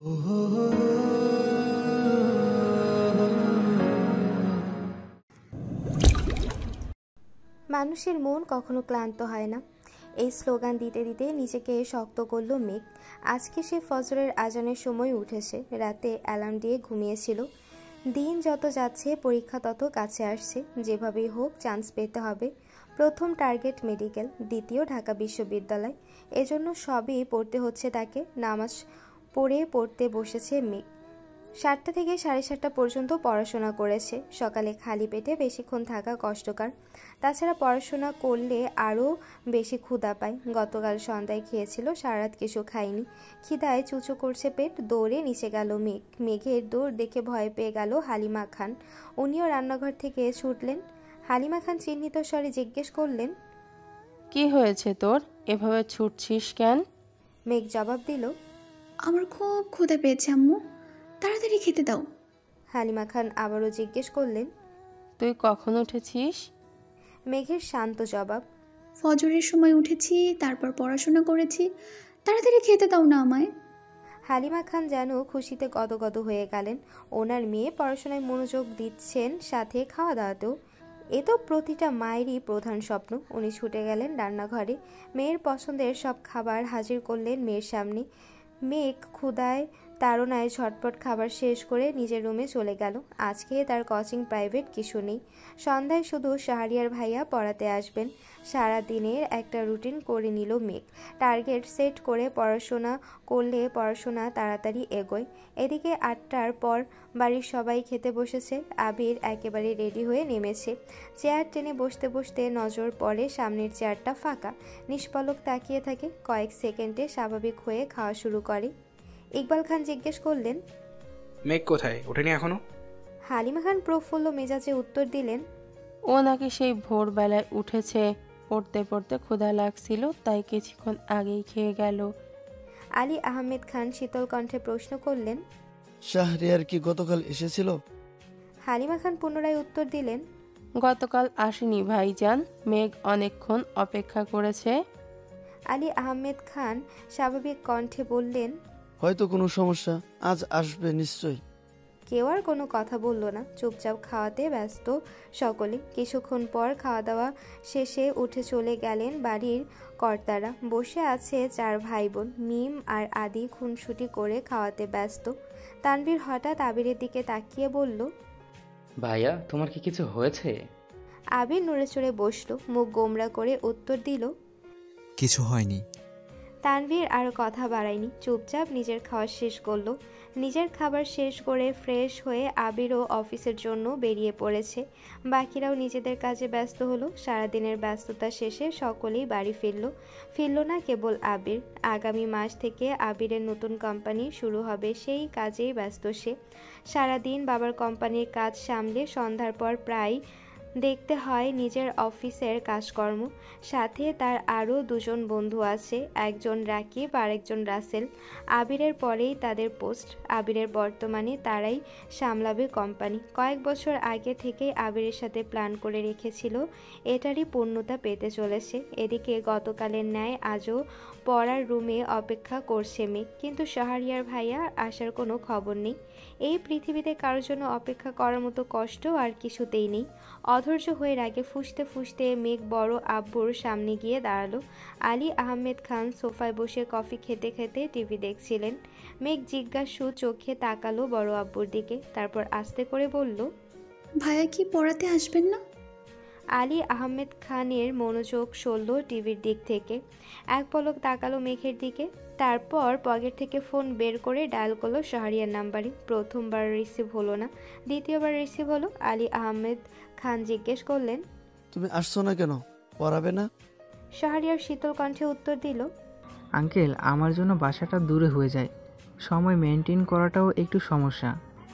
মানুষের মন কখনো ক্লান্ত হয় না। এই স্লোগান দিতে দিতে নিজেকে শক্ত করল মেঘ। আজকে সে ফজরের আজানের সময় উঠেছে, রাতে অ্যালার্ম দিয়ে ঘুমিয়েছিল। দিন যত যাচ্ছে পরীক্ষা তত কাছে আসছে, যেভাবেই হোক চান্স পেতে হবে। প্রথম টার্গেট মেডিকেল, দ্বিতীয় ঢাকা বিশ্ববিদ্যালয়। এজন্য সবই পড়তে হচ্ছে তাকে। নামাজ পড়তে বসেছে মেঘ। 7টা থেকে 7:30 পর্যন্ত পড়াশোনা করেছে। সকালে খালি পেটে বেশিক্ষণ থাকা কষ্টকর, তাছাড়া পড়াশোনা করলে আরও বেশি ক্ষুধা পায়। গতকাল সন্ধ্যায় খেয়েছিল, সারা রাত কিছু খায়নি। খিদায় চুচো করছে পেট। দৌড়ে নিচে গেল মেঘ। মেঘের দৌড় দেখে ভয় পেয়ে গেল হালিমা খান। উনিও রান্নাঘর থেকে ছুটলেন। হালিমা খান চিহ্নিত স্বরে জিজ্ঞেস করলেন, কি হয়েছে তোর, এভাবে ছুটছিস কেন? মেঘ জবাব দিল, আমার খুব ক্ষুধা পেয়েছে আম্মু, তাড়াতাড়ি খেতে দাও। হালিমা খান আবারও জিজ্ঞেস করলেন, তুই কখন উঠেছিস? মেঘের শান্ত জবাব, ফজরের সময় উঠেছি, তারপর পড়াশোনা করেছি, তাড়াতাড়ি খেতে দাও না আমায়। হালিমা খান যেন খুশিতে গদগদ হয়ে গেলেন। ওনার মেয়ে পড়াশোনায় মনোযোগ দিচ্ছেন, সাথে খাওয়া দাওয়াতেও। এ তো প্রতিটা মায়েরই প্রধান স্বপ্ন। উনি ছুটে গেলেন রান্নাঘরে। মেয়ের পছন্দের সব খাবার হাজির করলেন মেয়ের সামনে। মেঘ ক্ষুধায় তাড়নায় ঝটপট খাবার শেষ করে নিজের রুমে চলে গেল। আজকে তার কোচিং প্রাইভেট কিছু নেই। সন্ধ্যায় শুধু শাহরিয়ার ভাইয়া পড়াতে আসবেন। সারা দিনের একটা রুটিন করে নিল মেঘ। টার্গেট সেট করে পড়াশোনা করলে পড়াশোনা তাড়াতাড়ি এগোয়। এদিকে 8টার পর বাড়ির সবাই খেতে বসেছে। আবির একেবারে রেডি হয়ে নেমেছে। চেয়ার টেনে বসতে বসতে নজর পড়ে সামনের চেয়ারটা ফাঁকা। নিষ্পলক তাকিয়ে থাকে। কয়েক সেকেন্ডে স্বাভাবিক হয়ে খাওয়া শুরু করে। ইকবাল খান জিজ্ঞেস করলেন, মেঘ কোথায়, ওঠেনি এখনো? হালিমা খান প্রফুল্ল মেজাজে উত্তর দিলেন, ও নাকি সেই ভোরবেলায় উঠেছে, পড়তে পড়তে ক্ষুধা লাগছিল, তাই কিছুক্ষণ আগেই খেয়ে গেল। আলী আহমেদ খান শীতল কণ্ঠে প্রশ্ন করলেন, শাহরিয়ার কি গতকাল এসেছিল? হালিমা খান পুনরায় উত্তর দিলেন, গতকাল আসেনি ভাইজান, মেঘ অনেকক্ষণ অপেক্ষা করেছে। আলী আহমেদ খান স্বাভাবিক কণ্ঠে বললেন, হয়তো কোনো সমস্যা, আজ আসবে নিশ্চয়ই। কেউ আর কোনো কথা বলল না। চুপচাপ খাওয়াতে ব্যস্ত সকলে। কিছুক্ষণ পর খাওয়া দাওয়া শেষে উঠে চলে গেলেন বাড়ির কর্তারা। বসে আছে 4 ভাই বোন। মিম আর আদি খুনসুটি করে খাওয়াতে ব্যস্ত। তানভীর হঠাৎ আবিরের দিকে তাকিয়ে বলল, ভাইয়া, তোমার কি কিছু হয়েছে? আবির নড়ে চড়ে বসল, মুখ গোমরা করে উত্তর দিল, কিছু হয়নি। তানভীর আর কথা বাড়ায়নি, চুপচাপ নিজের খাওয়া শেষ করলো। নিজের খাবার শেষ করে ফ্রেশ হয়ে আবিরও অফিসের জন্য বেরিয়ে পড়েছে। বাকিরাও নিজেদের কাজে ব্যস্ত হলো। সারাদিনের ব্যস্ততা শেষে সকলেই বাড়ি ফিরল না কেবল আবির। আগামী মাস থেকে আবিরের নতুন কোম্পানি শুরু হবে, সেই কাজেই ব্যস্ত সে। সারাদিন বাবার কোম্পানির কাজ সামলে সন্ধ্যার পর প্রায় দেখতে হয় নিজের অফিসের কাজকর্ম। সাথে তার আরও 2জন বন্ধু আছে, একজন রাকিব আর একজন রাসেল। আবিরের পরেই তাদের পোস্ট। আবিরের বর্তমানে তারাই সামলাবে কোম্পানি। কয়েক বছর আগে থেকেই আবিরের সাথে প্ল্যান করে রেখেছিল, এটারই পূর্ণতা পেতে চলেছে। এদিকে গতকালের ন্যায় আজও পড়ার রুমে অপেক্ষা করছে মেঘ, কিন্তু শাহরিয়ার ভাইয়া আসার কোনো খবর নেই। এই পৃথিবীতে কারোর জন্য অপেক্ষা করার মতো কষ্ট আর কিছুতেই নেই। অধৈর্য হয়ে রাগে ফুঁসতে ফুঁসতে মেঘ বড় আব্বুর সামনে গিয়ে দাঁড়ালো। আলী আহমেদ খান সোফায় বসে কফি খেতে খেতে টিভি দেখছিলেন। মেঘ জিজ্ঞাসু চোখে তাকালো বড় আব্বুর দিকে, তারপর আস্তে করে বলল, ভাইয়া কি পড়াতে আসবেন না? আলী আহমেদ খানের মনোযোগ সরল টিভির দিক থেকে। এক পলক তাকালো মেঘের দিকে, তারপর পকেট থেকে ফোন বের করে ডায়াল করলো শাহরিয়ার নাম্বারে। প্রথমবার রিসিভ হলো না, দ্বিতীয়বার রিসিভ হলো। আলী আহমেদ খান জিজ্ঞেস করলেন, তুমি আসছো না কেন, পড়াবে না? শাহরিয়ার শীতল কণ্ঠে উত্তর দিল, আঙ্কেল, আমার জন্য বাসাটা দূরে হয়ে যায়, সময় মেনটেন করাটাও একটু সমস্যা,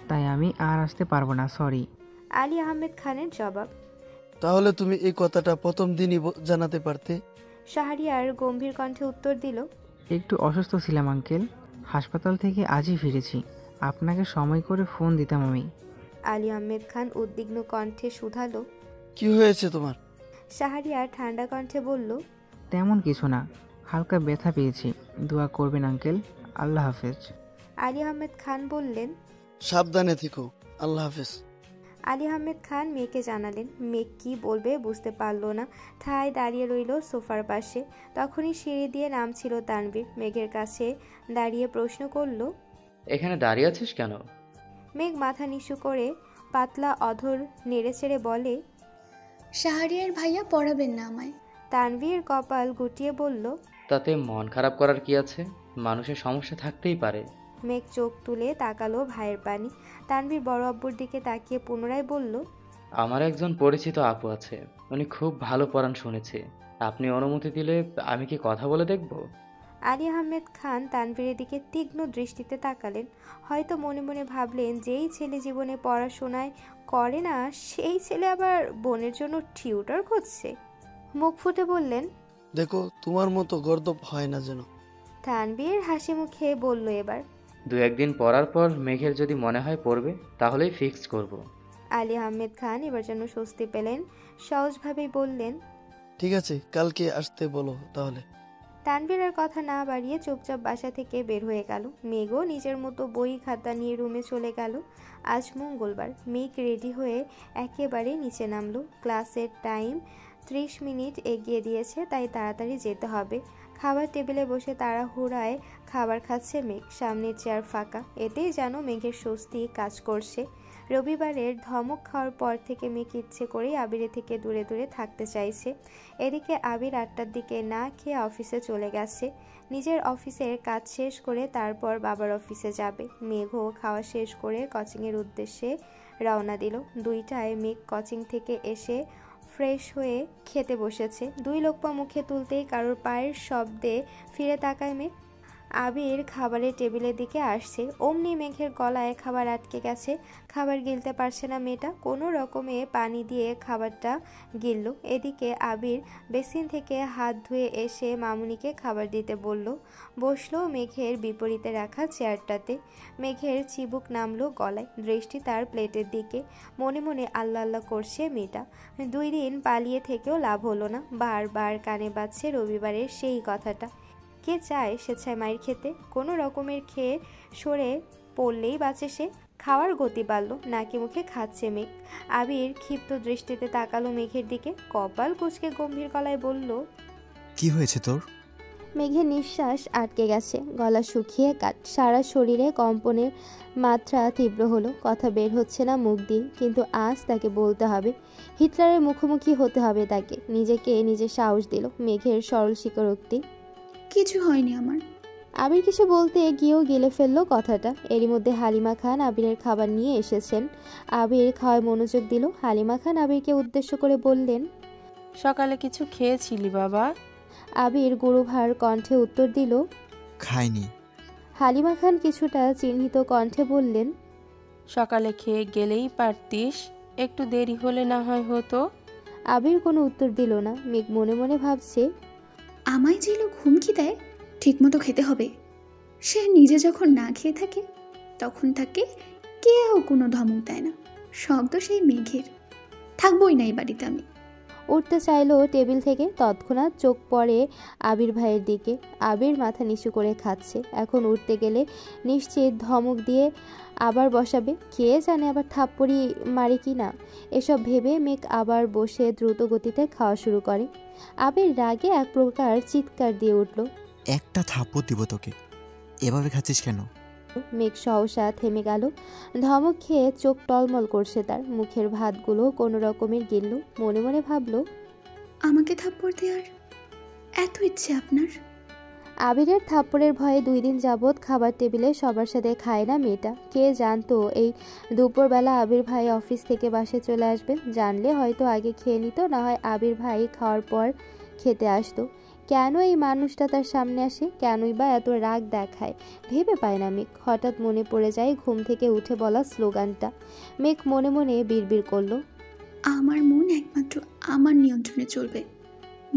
তাই আমি আর আসতে পারবো না, সরি। আলী আহমেদ খানের জবাব। তাহলে তুমি এই কথাটা প্রথম দিনই জানাতে পারতে। শাহরিয়ার গম্ভীর কণ্ঠে উত্তর দিল, একটু অসুস্থ ছিলাম আঙ্কেল, হাসপাতাল থেকে আজই ফিরেছি, আপনাকে সময় করে ফোন দিতাম আমি। আলী আহমেদ খান উদ্বিগ্ন কণ্ঠে শুধালো, কি হয়েছে তোমার? শাহরিয়ার ঠান্ডা কণ্ঠে বলল, তেমন কিছু না, হালকা ব্যথা পেয়েছি, দোয়া করবেন আঙ্কেল, আল্লাহ হাফেজ। আলী আহমেদ খান বললেন, সাবধানে থেকো। আল্লাহ হাফেজ। আলী আহমেদ খান মেয়েকে জানালেন। মেয়ে কি বলবে বুঝতে পারল না, ঠায় দাঁড়িয়ে রইল সোফার পাশে। তখনই সিঁড়ি দিয়ে নামছিল তানভীর। মেঘের কাছে দাঁড়িয়ে প্রশ্ন করল, এখানে দাঁড়িয়ে আছিস কেন? মেঘ মাথা নিচু করে পাতলা অধর নেড়েচেড়ে বলে, শাহরিয়ার ভাইয়া পড়াবেন না আমায়। তানভীর কপাল গুটিয়ে বলল, তাতে মন খারাপ করার কি আছে? মানুষের সমস্যা থাকতেই পারে। মেঘ চোখ তুলে তাকালো ভাইয়ের পানি। তানভীর বড় আব্বুর দিকে তাকিয়ে পুনরায় বলল, আমার একজন পরিচিত আপু আছে, উনি খুব ভালো পড়ান শুনেছি। আপনি অনুমতি দিলে আমি কি কথা বলে দেখব? আলী আহমেদ খান তানভীরের দিকে তীক্ষ্ণ দৃষ্টিতে তাকালেন। হয়তো মনে মনে ভাবলেন, যেই ছেলে জীবনে পড়াশোনায় করে না সেই ছেলে আবার বোনের জন্য টিউটর খুঁজছে। মুখ ফুটে বললেন, দেখো তোমার মতো গর্দভ হয় না যেন। তানভীর হাসি মুখে বলল, এবার 2-1 দিন পড়ার পর মেঘের যদি মনে হয় পড়বে তাহলেই ফিক্সড করব। আলী আহমেদ খান এবার যেন স্বস্তি পেলেন, সহজভাবেই বললেন, ঠিক আছে, কালকে আসতে বলো তাহলে। তানভীর আর কথা না বাড়িয়ে চুপচাপ বাসা থেকে বের হয়ে গেল। মেঘও নিজের মতো বই খাতা নিয়ে রুমে চলে গেল। আজ মঙ্গলবার। মেঘ রেডি হয়ে একেবারে নিচে নামলো। ক্লাসের টাইম 30 মিনিট এগিয়ে দিয়েছে, তাই তাড়াতাড়ি যেতে হবে। খাবার টেবিলে বসে তাড়াহুড়ায় খাবার খাচ্ছে মেঘ। সামনের চেয়ার ফাঁকা, এতেই যেন মেঘের স্বস্তি কাজ করছে। রবিবারের ধমক খাওয়ার পর থেকে মেঘ ইচ্ছে করেই আবিরের থেকে দূরে দূরে থাকতে চাইছে। এদিকে আবির 8টার দিকে না খেয়ে অফিসে চলে গেছে। নিজের অফিসের কাজ শেষ করে তারপর বাবার অফিসে যাবে। মেঘও খাওয়া শেষ করে কোচিংয়ের উদ্দেশ্যে রওনা দিল। 2টায় মেঘ কোচিং থেকে এসে ফ্রেশ হয়ে খেতে বসেছে। 2 লোকমা মুখে তুলতেই কারোর পায়ের শব্দে ফিরে তাকায় মেঘ। আবির খাবারের টেবিলের দিকে আসছে, অমনি মেঘের গলায় খাবার আটকে গেছে। খাবার গিলতে পারছে না মেয়েটা, কোনো রকমে পানি দিয়ে খাবারটা গিলল। এদিকে আবির বেসিন থেকে হাত ধুয়ে এসে মামুনিকে খাবার দিতে বলল। বসলো মেঘের বিপরীতে রাখা চেয়ারটাতে। মেঘের চিবুক নামলো গলায়, দৃষ্টি তার প্লেটের দিকে। মনে মনে আল্লাহ আল্লাহ করছে মেয়েটা। 2 দিন পালিয়ে থেকেও লাভ হলো না, বারবার কানে বাজছে রবিবারের সেই কথাটা। কে চায় স্বেচ্ছায় মায়ের খেতে? কোনো রকমের খেয়ে সরে পড়লেই বাঁচে সে। খাওয়ার গতি বাড়ল, নাকি মুখে খাচ্ছে মেঘ। আবির ক্ষিপ্ত দৃষ্টিতে তাকালো মেঘের দিকে, কপাল কুঁচকে গম্ভীর গলায় বলল, কি হয়েছে তোর? মেঘের নিঃশ্বাস আটকে গেছে, গলা শুকিয়ে কাট, সারা শরীরে কম্পনের মাত্রা তীব্র হলো। কথা বের হচ্ছে না মুখ দিয়ে, কিন্তু আজ তাকে বলতে হবে। হিটলারের মুখোমুখি হতে হবে তাকে। নিজেকে নিজে সাহস দিল মেঘের সরল স্বীকারোক্তি, কিছু হয়নি আমার। আবির কিছু বলতে গিয়েও গিলে ফেললো কথাটা। এরই মধ্যে হালিমা খান আবিরের খাবার নিয়ে এসেছেন। আবির খাওয়ায় মনোযোগ দিল। হালিমা খান আবিরকে উদ্দেশ্য করে বললেন, সকালে কিছু খেয়েছিলি বাবা? আবির গুরুভার কণ্ঠে উত্তর দিল, খাইনি। হালিমা খান কিছুটা চিহ্নিত কণ্ঠে বললেন, সকালে খেয়ে গেলেই পারতিস, একটু দেরি হলে না হয় হতো। আবির কোনো উত্তর দিল না। মেঘ মনে মনে ভাবছে, আমায় যে লোক হুমকি দেয় ঠিকমতো খেতে হবে, সে নিজে যখন না খেয়ে থাকে তখন তাকে কেউ কোনো ধমক দেয় না। শব্দ সেই মেঘের। থাকবোই না এই বাড়িতে আমি। উঠতে চাইলো টেবিল থেকে, তৎক্ষণাৎ চোখ পড়ে আবির ভাইয়ের দিকে। আবির মাথা নিচু করে খাচ্ছে। এখন উঠতে গেলে নিশ্চিত ধমক দিয়ে আবার বসাবে। কে জানে আবার থাপ্পড়ি মারে কি না। এসব ভেবে মেঘ আবার বসে দ্রুত গতিতে খাওয়া শুরু করে। আবির রাগে এক প্রকার চিৎকার দিয়ে উঠল, একটা থাপ্পড় দিব তোকে, এভাবে খাচ্ছিস কেন? মেঘ সহসা থেমে গেল। ধমক খেয়ে চোখ টলমল করছে তার। মুখের ভাতগুলো কোনো রকমের গিলল। মনে মনে ভাবল, আমাকে থাপ্পড় দেওয়ার এত ইচ্ছে আপনার? আবিরের থাপ্পড়ের ভয়ে 2 দিন যাবৎ খাবার টেবিলে সবার সাথে খায় না মেয়েটা। কে জানতো এই দুপুরবেলা আবির ভাই অফিস থেকে বাসায় চলে আসবেন। জানলে হয়তো আগে খেয়ে নিত, না হয় আবির ভাই খাওয়ার পর খেতে আসতো। কেন এই মানুষটা তার সামনে আসে, কেনই বা এত রাগ দেখায়, ভেবে পায় না মেঘ। হঠাৎ মনে পড়ে যায় ঘুম থেকে উঠে বলা স্লোগানটা। মেঘ মনে মনে বিড়বিড় করলো, আমার মন একমাত্র আমার নিয়ন্ত্রণে চলবে।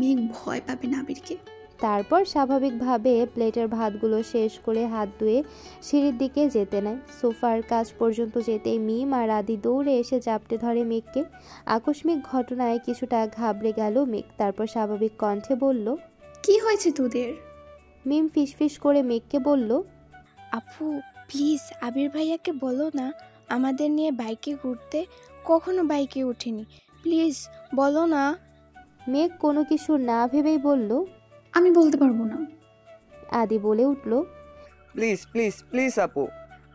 মেঘ ভয় পাবে না আবিরকে। তারপর স্বাভাবিকভাবে প্লেটের ভাতগুলো শেষ করে হাত ধুয়ে সিঁড়ির দিকে যেতে নেয়। সোফার কাছ পর্যন্ত যেতেই মিম আর আদি দৌড়ে এসে জাপটে ধরে মেঘকে। আকস্মিক ঘটনায় কিছুটা ঘাবড়ে গেল মেঘ। তারপর স্বাভাবিক কণ্ঠে বলল, কি হয়েছে তোদের? মিম ফিসফিস করে মেঘকে বলল, আপু প্লিজ আবির ভাইয়াকে বলো না আমাদের নিয়ে বাইকে ঘুরতে। কখনো বাইকে উঠিনি, প্লিজ বলো না। মেঘ কোনো কিছু না ভেবেই বলল, আমি বলতে পারবো না। আদি বলে উঠল, প্লিজ প্লিজ প্লিজ আপু,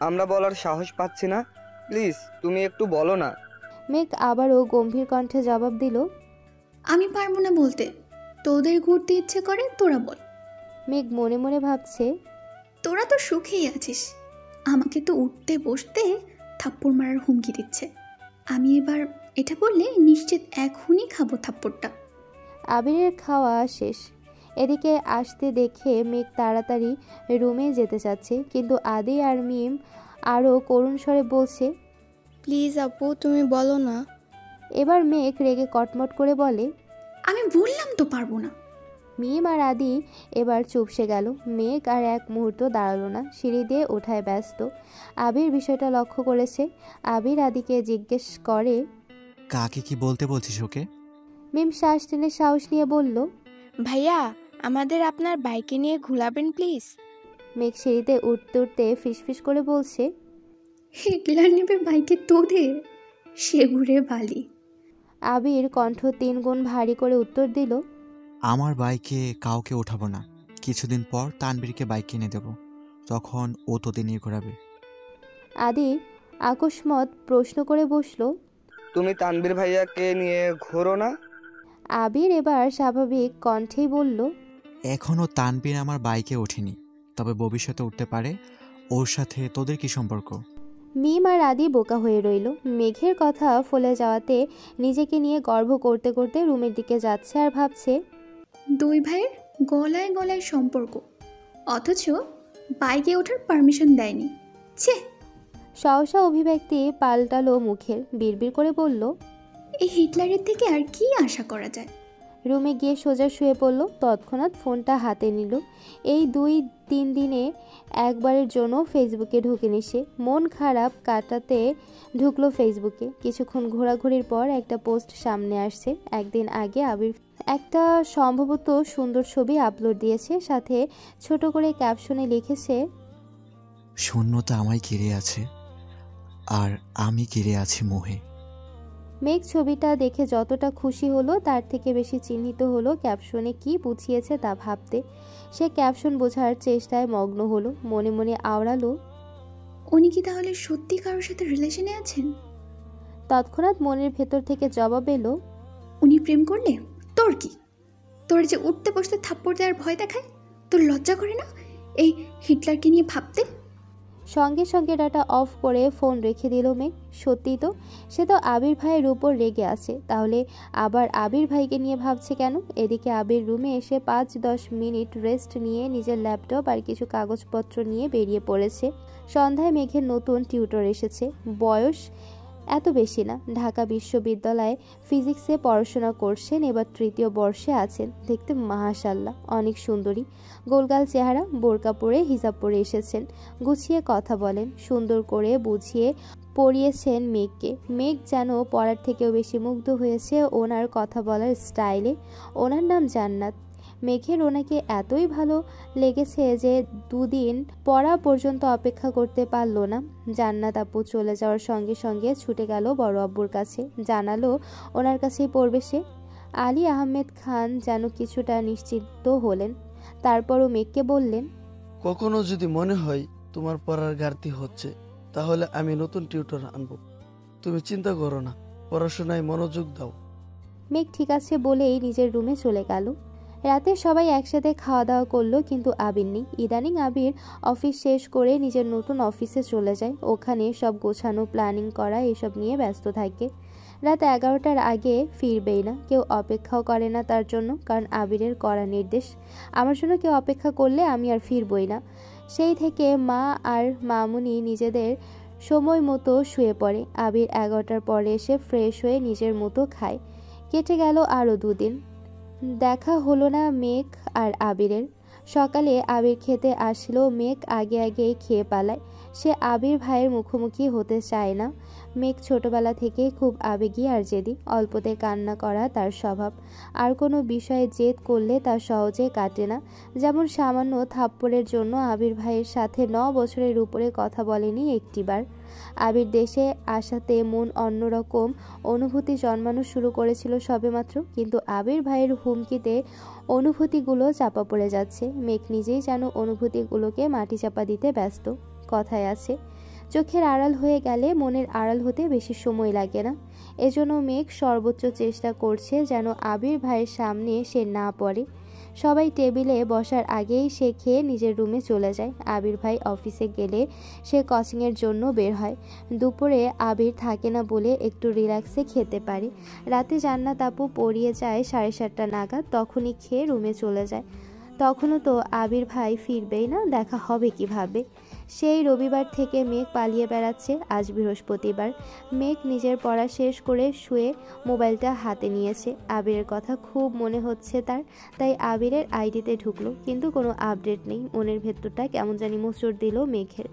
আমরা বলার সাহস পাচ্ছি না, প্লিজ তুমি একটু বলো না। মেঘ আবারও গম্ভীর কণ্ঠে জবাব দিল, আমি পারবো না বলতে। তোদের ঘুরতে ইচ্ছে করে তোরা বল। মেঘ মনে মনে ভাবছে, তোরা তো সুখেই আছিস, আমাকে তো উঠতে বসতে থাপ্পড় মারার হুমকি দিচ্ছে। আমি এবার এটা বললে নিশ্চিত এখনই খাবো থাপ্পড়টা। আবিরের খাওয়া শেষ। এদিকে আসতে দেখে মেঘ তাড়াতাড়ি রুমে যেতে চাচ্ছে, কিন্তু আদি আর মিম আরও করুণ স্বরে বলছে, প্লিজ আপু তুমি বলো না। এবার মেঘ রেগে কটমট করে বলে, আমি বললাম তো পারবো না। মিম আর আদি এবার চুপসে গেল। মেঘ আর এক মুহূর্ত দাঁড়ালো না, সিঁড়ি দিয়ে ওঠায় ব্যস্ত। আবির বিষয়টা লক্ষ্য করেছে। আবির আদিকে জিজ্ঞেস করে, কাকে কি বলতে বলছিস ওকে? মিম শ্বাস টেনে সাহস নিয়ে বলল, ভাইয়া আমাদের আপনার বাইকে নিয়ে ঘুরাবেন প্লিজ। মেঘ সিঁড়িতে উঠতে উঠতে ফিসফিস করে বলছে, হিটলার নেবে বাইকে তোদের, সে ঘুরে বালি। আবির কণ্ঠ 3 গুণ ভারী করে উত্তর দিল, আমার বাইকে কাউকে ওঠাবো না। কিছুদিন পর তানবীরকে বাইক কিনে দেব, তখন ও তোদের নিয়ে ঘোরাবে। আদি আকস্মাৎ প্রশ্ন করে বসল। তুমি তানবীর ভাইয়াকে নিয়ে ঘোরো না? আবির এবার স্বাভাবিক কণ্ঠেই বলল, এখনও তানবীর আমার বাইকে ওঠেনি, তবে ভবিষ্যতে উঠতে পারে। ওর সাথে তোদের কি সম্পর্ক? মিম আর আদি বোকা হয়ে রইল। মেঘের কথা ফলে যাওয়াতে নিজেকে নিয়ে গর্ব করতে করতে রুমের দিকে যাচ্ছে আর ভাবছে, দুই ভাইয়ের গলায় গলায় সম্পর্ক, অথচ বাইকে ওঠার পারমিশন দেয়নি। ছে! সহসা অভিব্যক্তি পাল্টালো মুখের, বিড়বিড় করে বলল, এই হিটলারের থেকে আর কি আশা করা যায়। রুমে গিয়ে সোজা শুয়ে পড়ল। তৎক্ষণাৎ ফোনটা হাতে নিল। এই 2-3 দিনে একবারের জন্য ফেসবুকে ঢুকেনি সে। মন খারাপ কাটাতে ঢুকলো ফেসবুকে। কিছুক্ষণ ঘোরাঘুরির পর একটা পোস্ট সামনে আসছে। একদিন আগে আবির একটা সম্ভবত সুন্দর ছবি আপলোড দিয়েছে, সাথে ছোট করে ক্যাপশনে লিখেছে, শূন্যতা আমায় ঘিরে আছে, আর আমি ঘিরে আছি মোহে। মেঘ ছবিটা দেখে যতটা খুশি হলো তার থেকে বেশি চিহ্নিত হলো ক্যাপশনে কি বুঝিয়েছে তা ভাবতে। সে ক্যাপশন বোঝার চেষ্টায় মগ্ন হলো। মনে মনে আওড়ালো, উনি কি তাহলে সত্যি কারোর সাথে রিলেশনে আছেন? তৎক্ষণাৎ মনের ভেতর থেকে জবাব এলো, উনি প্রেম করলে তোর কি? তোর যে উঠতে বসতে থাপ্পড় দেওয়ার ভয় দেখায়, তোর লজ্জা করে না এই হিটলারকে নিয়ে ভাবতে? সঙ্গে সঙ্গে ডাটা অফ করে ফোন রেখে দিল মেঘ। সত্যি তো, সে তো আবির ভাইয়ের উপর রেগে আছে, তাহলে আবার আবির ভাইকে নিয়ে ভাবছে কেন? এদিকে আবির রুমে এসে 5-10 মিনিট রেস্ট নিয়ে নিজের ল্যাপটপ আর কিছু কাগজপত্র নিয়ে বেরিয়ে পড়েছে। সন্ধ্যায় মেঘের নতুন টিউটর এসেছে। বয়স এত বেশি না, ঢাকা বিশ্ববিদ্যালয়ে ফিজিক্সে পড়াশোনা করছেন, এবার 3য় বর্ষে আছেন। দেখতে মাশাআল্লাহ অনেক সুন্দরী, গোলগাল চেহারা, বোরকা পরে হিজাব পরে এসেছেন। গুছিয়ে কথা বলেন, সুন্দর করে বুঝিয়ে পড়িয়েছেন মেঘকে। মেঘ যেন পড়ার থেকেও বেশি মুগ্ধ হয়েছে ওনার কথা বলার স্টাইলে। ওনার নাম জান্নাত। মেঘের ওনাকে এতই ভালো লেগেছে যে 2 দিন পড়া পর্যন্ত অপেক্ষা করতে পারল না। জান্নাত আপু চলে যাওয়ার সঙ্গে সঙ্গে ছুটে গেল বড় আব্বুর কাছে, জানালো ওনার কাছেই পড়বে সে। আলী আহমেদ খান যেন কিছুটা নিশ্চিন্ত হলেন। তারপরও মেঘকে বললেন, কখনো যদি মনে হয় তোমার পড়ার ঘাটতি হচ্ছে, তাহলে আমি নতুন টিউটর আনবো। তুমি চিন্তা করো না, পড়াশোনায় মনোযোগ দাও। মেঘ ঠিক আছে বলেই নিজের রুমে চলে গেল। রাতে সবাই একসাথে খাওয়া দাওয়া করলো, কিন্তু আবির নেই। ইদানিং আবির অফিস শেষ করে নিজের নতুন অফিসে চলে যায়। ওখানে সব গোছানো, প্ল্যানিং করা এসব নিয়ে ব্যস্ত থাকে। রাত 11টার আগে ফিরবেই না। কেউ অপেক্ষাও করে না তার জন্য, কারণ আবিরের কড়া নির্দেশ, আমার জন্য কেউ অপেক্ষা করলে আমি আর ফিরবই না। সেই থেকে মা আর মামুনি নিজেদের সময় মতো শুয়ে পড়ে। আবির 11টার পরে এসে ফ্রেশ হয়ে নিজের মতো খায়। কেটে গেল আরও 2 দিন। দেখা হলো না মেঘ আর আবিরের। সকালে আবির খেতে আসলেও মেঘ আগে আগেই খেয়ে পালায়। সে আবির ভাইয়ের মুখোমুখি হতে চায় না। মেঘ ছোটবেলা থেকেই খুব আবেগী আর জেদি। অল্পতে কান্না করা তার স্বভাব। আর কোনো বিষয়ে জেদ করলে তা সহজে কাটে না। যেমন সামান্য থাপ্পড়ের জন্য আবির ভাইয়ের সাথে 9 বছরের উপরে কথা বলেনি একটিবার। আবির দেশে আসাতে মন অন্যরকম অনুভূতি জন্মানো শুরু করেছিল সবেমাত্র, কিন্তু আবির ভাইয়ের হুমকিতে অনুভূতিগুলো চাপা পড়ে যাচ্ছে। মেঘ নিজেই যেন অনুভূতিগুলোকে মাটি চাপা দিতে ব্যস্ত। কথায় আছে, চোখের আড়াল হয়ে গেলে মনের আড়াল হতে বেশি সময় লাগে না। এজন্য মেঘ সর্বোচ্চ চেষ্টা করছে যেন আবির ভাইয়ের সামনে সে না পড়ে। সবাই টেবিলে বসার আগেই সে খেয়ে নিজের রুমে চলে যায়। আবির ভাই অফিসে গেলে সে কোচিংয়ের জন্য বের হয়। দুপুরে আবির থাকে না বলে একটু রিল্যাক্সে খেতে পারে। রাতে জান্নাত আপু পড়িয়ে যায় 7:30 নাগাদ, তখনই খেয়ে রুমে চলে যায়। তখনও তো আবির ভাই ফিরবেই না, দেখা হবে কিভাবে? সেই রবিবার থেকে মেঘ পালিয়ে বেড়াচ্ছে। আজ বৃহস্পতিবার। মেঘ নিজের পড়া শেষ করে শুয়ে মোবাইলটা হাতে নিয়েছে। আবিরের কথা খুব মনে হচ্ছে তার, তাই আবিরের আইডিতে ঢুকলো, কিন্তু কোনো আপডেট নেই। মনের ভেতরটা কেমন জানি মোচড় দিল মেঘের।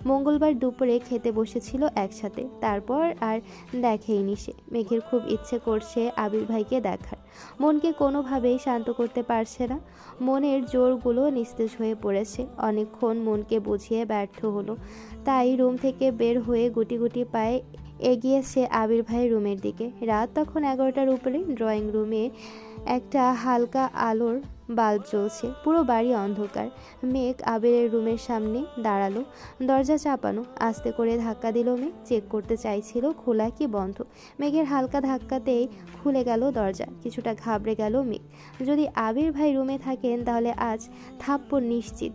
মঙ্গলবার দুপুরে খেতে বসেছিল একসাথে, তারপর আর দেখেইনি সে। মেঘের খুব ইচ্ছে করছে আবির ভাইকে দেখার, মনকে কোনোভাবেই শান্ত করতে পারছে না। মনের জোরগুলো নিস্তেজ হয়ে পড়েছে। অনেকক্ষণ মনকে বুঝিয়ে ব্যর্থ হলো, তাই রুম থেকে বের হয়ে গুটি গুটি পায়ে এগিয়েছে আবির ভাইয়ের রুমের দিকে। রাত তখন 11টার উপরে। ড্রয়িং রুমে একটা হালকা আলোর বাল্ব জ্বলছে, পুরো বাড়ি অন্ধকার। মেঘ আবিরের রুমের সামনে দাঁড়ালো। দরজা চাপানো। আস্তে করে ধাক্কা দিল মেঘ। চেক করতে চাইছিল খোলা কি বন্ধ। মেঘের হালকা ধাক্কাতেই খুলে গেল দরজা। কিছুটা ঘাবড়ে গেল মেঘ। যদি আবির ভাই রুমে থাকেন তাহলে আজ থাপ্পড় নিশ্চিত।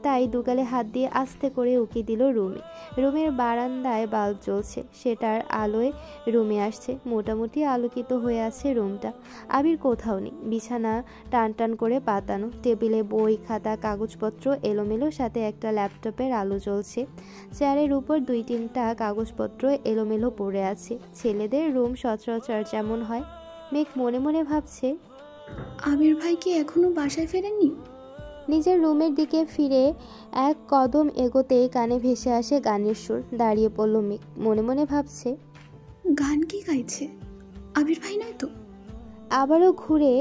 তাই দুগালে হাত দিয়ে আস্তে করে উকি দিল রুমে। রুমের বারান্দায় বাল্ব জ্বলছে, সেটার আলোয় রুমে আসছে। মোটামুটি আলোকিত হয়ে আছে রুমটা। আবির কোথাও নেই। বিছানা টান টান করে পাতানো, টেবিলে বই খাতা কাগজপত্র এলোমেলো, সাথে একটা ল্যাপটপের আলো জ্বলছে। চেয়ারের উপর 2-3টা কাগজপত্র এলোমেলো পড়ে আছে। ছেলেদের রুম সচরাচর যেমন হয়। মেঘ মনে মনে ভাবছে, আবির ভাই কি এখনো বাসায় ফেরেননি? নিজের রুমের দিকে ফিরে এক কদম এগোতেই কানে ভেসে আসে গানের সুর। দাঁড়িয়ে পড়ল মেঘ। মনে মনে ভাবছে, গান কি গাইছে? আবির ভাই নয় তো? আবারও ঘুরে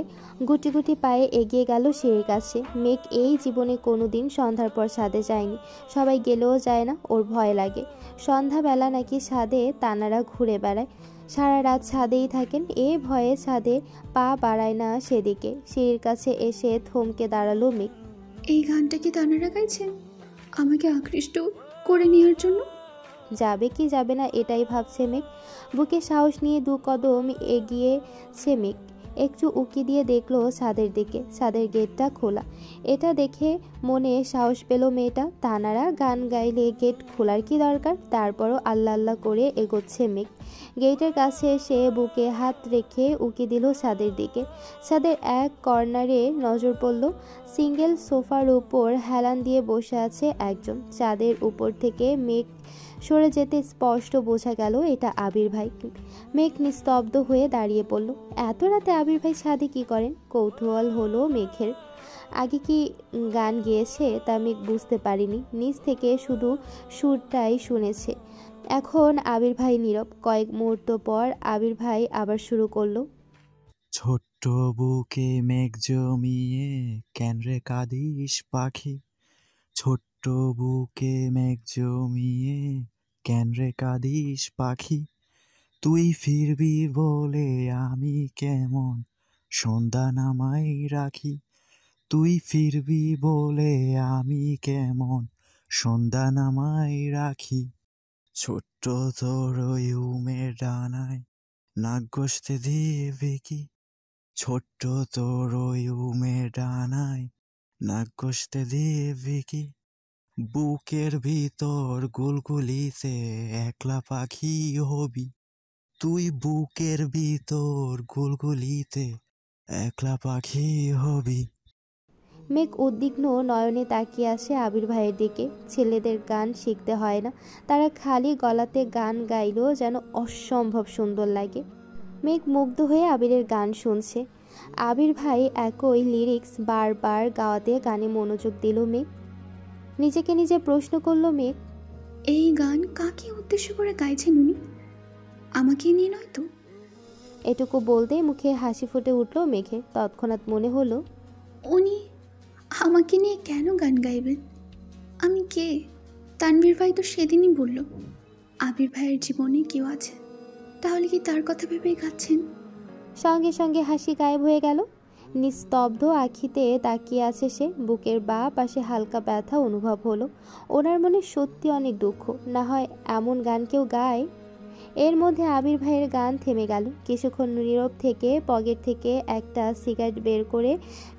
গুটি গুটি পায়ে এগিয়ে গেল সিঁড়ির কাছে। মেঘ এই জীবনে কোনোদিন সন্ধ্যার পর ছাদে যায়নি। সবাই গেলেও যায় না, ওর ভয় লাগে। সন্ধ্যাবেলা নাকি ছাদে তানারা ঘুরে বেড়ায়, সারা রাত ছাদেই থাকেন। এ ভয়ে ছাদে পা বাড়ায় না সেদিকে। সিঁড়ির কাছে এসে থমকে দাঁড়ালো মেঘ। এই গানটা কি তানারা গাইছেন আমাকে আকৃষ্ট করে নেওয়ার জন্য? যাবে কি যাবে না এটাই ভাবছে মেঘ। বুকে সাহস নিয়ে 2 কদম এগিয়েছে মেঘ। একটু উকি দিয়ে দেখলো ছাদের দিকে। ছাদের গেটটা খোলা। এটা দেখে মনে সাহস পেল মেয়েটা। তানারা গান গাইলে গেট খোলার কি দরকার? তারপরও আল্লাহ আল্লাহ করে এগোচ্ছে মেঘ। গেটের কাছে এসে বুকে হাত রেখে উকি দিল ছাদের দিকে। ছাদের এক কর্নারে নজর পড়ল। সিঙ্গেল সোফার উপর হেলান দিয়ে বসে আছে একজন। ছাদের উপর থেকে মেঘ সরে যেতে স্পষ্ট বোঝা গেল এটা আবির ভাই। মেঘ নিস্তব্ধ হয়ে দাঁড়িয়ে পড়ল। এত রাতে আবির ভাই ছাদে কি করেন? কৌতূহল হলো মেঘের। আগে কি গান গেয়েছে তা মেঘ বুঝতে পারিনি। নিচ থেকে শুধু সুরটাই শুনেছে। এখন আবির ভাই নীরব। কয়েক মুহূর্ত পর আবির ভাই আবার শুরু করলো। ছোট্ট বুকে মেঘ জমিয়ে কেন রে কাঁদিস পাখি, ছোট্ট বুকে মেঘ জমিয়ে কেন রে কাঁদিস পাখি, তুই ফিরবি বলে আমি কেমন সন্ধ্যা নামাই রাখি, তুই ফিরবি বলে আমি কেমন সন্ধ্যা নামাই রাখি, ছোট্ট তোর ওই উমের ডানায় নাক ঘষতে দিবি কি, ছোট্ট তোর ওই উমের ডানায় নাক ঘষতে দিবি কি, বুকের ভিতর গুলগুলিতে একলা পাখি হবি, তুই বুকের ভিতর গুলগুলিতে একলা পাখি হবি। মেঘ উদ্বিগ্ন নয়নে তাকিয়ে আসে আবির ভাইয়ের দিকে। ছেলেদের গান শিখতে হয় না, তারা খালি গলাতে গান গাইলেও যেন অসম্ভব সুন্দর লাগে। মেঘ মুগ্ধ হয়ে আবিরের গান শুনছে। আবির ভাই একই লিরিক্স বারবার গাওয়াতে গানে মনোযোগ দিল মেঘ। নিজেকে নিজে প্রশ্ন করলো মেঘ, এই গান কাকে উদ্দেশ্য করে গাইছেন উনি? আমাকে নিয়ে নয় তো? এটুকু বলতেই মুখে হাসি ফুটে উঠল মেঘের। তৎক্ষণাৎ মনে হলো উনি আমাকে নিয়ে কেন গান গাইবেন? আমি কে? তানভীর ভাই তো সেদিনই বলল আবির ভাইয়ের জীবনে কেউ আছে। তাহলে কি তার কথা ভেবেই গাচ্ছেন? সঙ্গে সঙ্গে হাসি গায়েব হয়ে গেল। নিস্তব্ধ আখিতে তাকিয়ে আছে সে। বুকের বাঁ পাশে হালকা ব্যথা অনুভব হলো। ওনার মনে সত্যি অনেক দুঃখ। না হয় এমন গান কেউ গায়? এর মধ্যে আবির ভাইয়ের গান থেমে গেল। কিছুক্ষণ নীরব থেকে পকেট থেকে একটা সিগারেট বের করে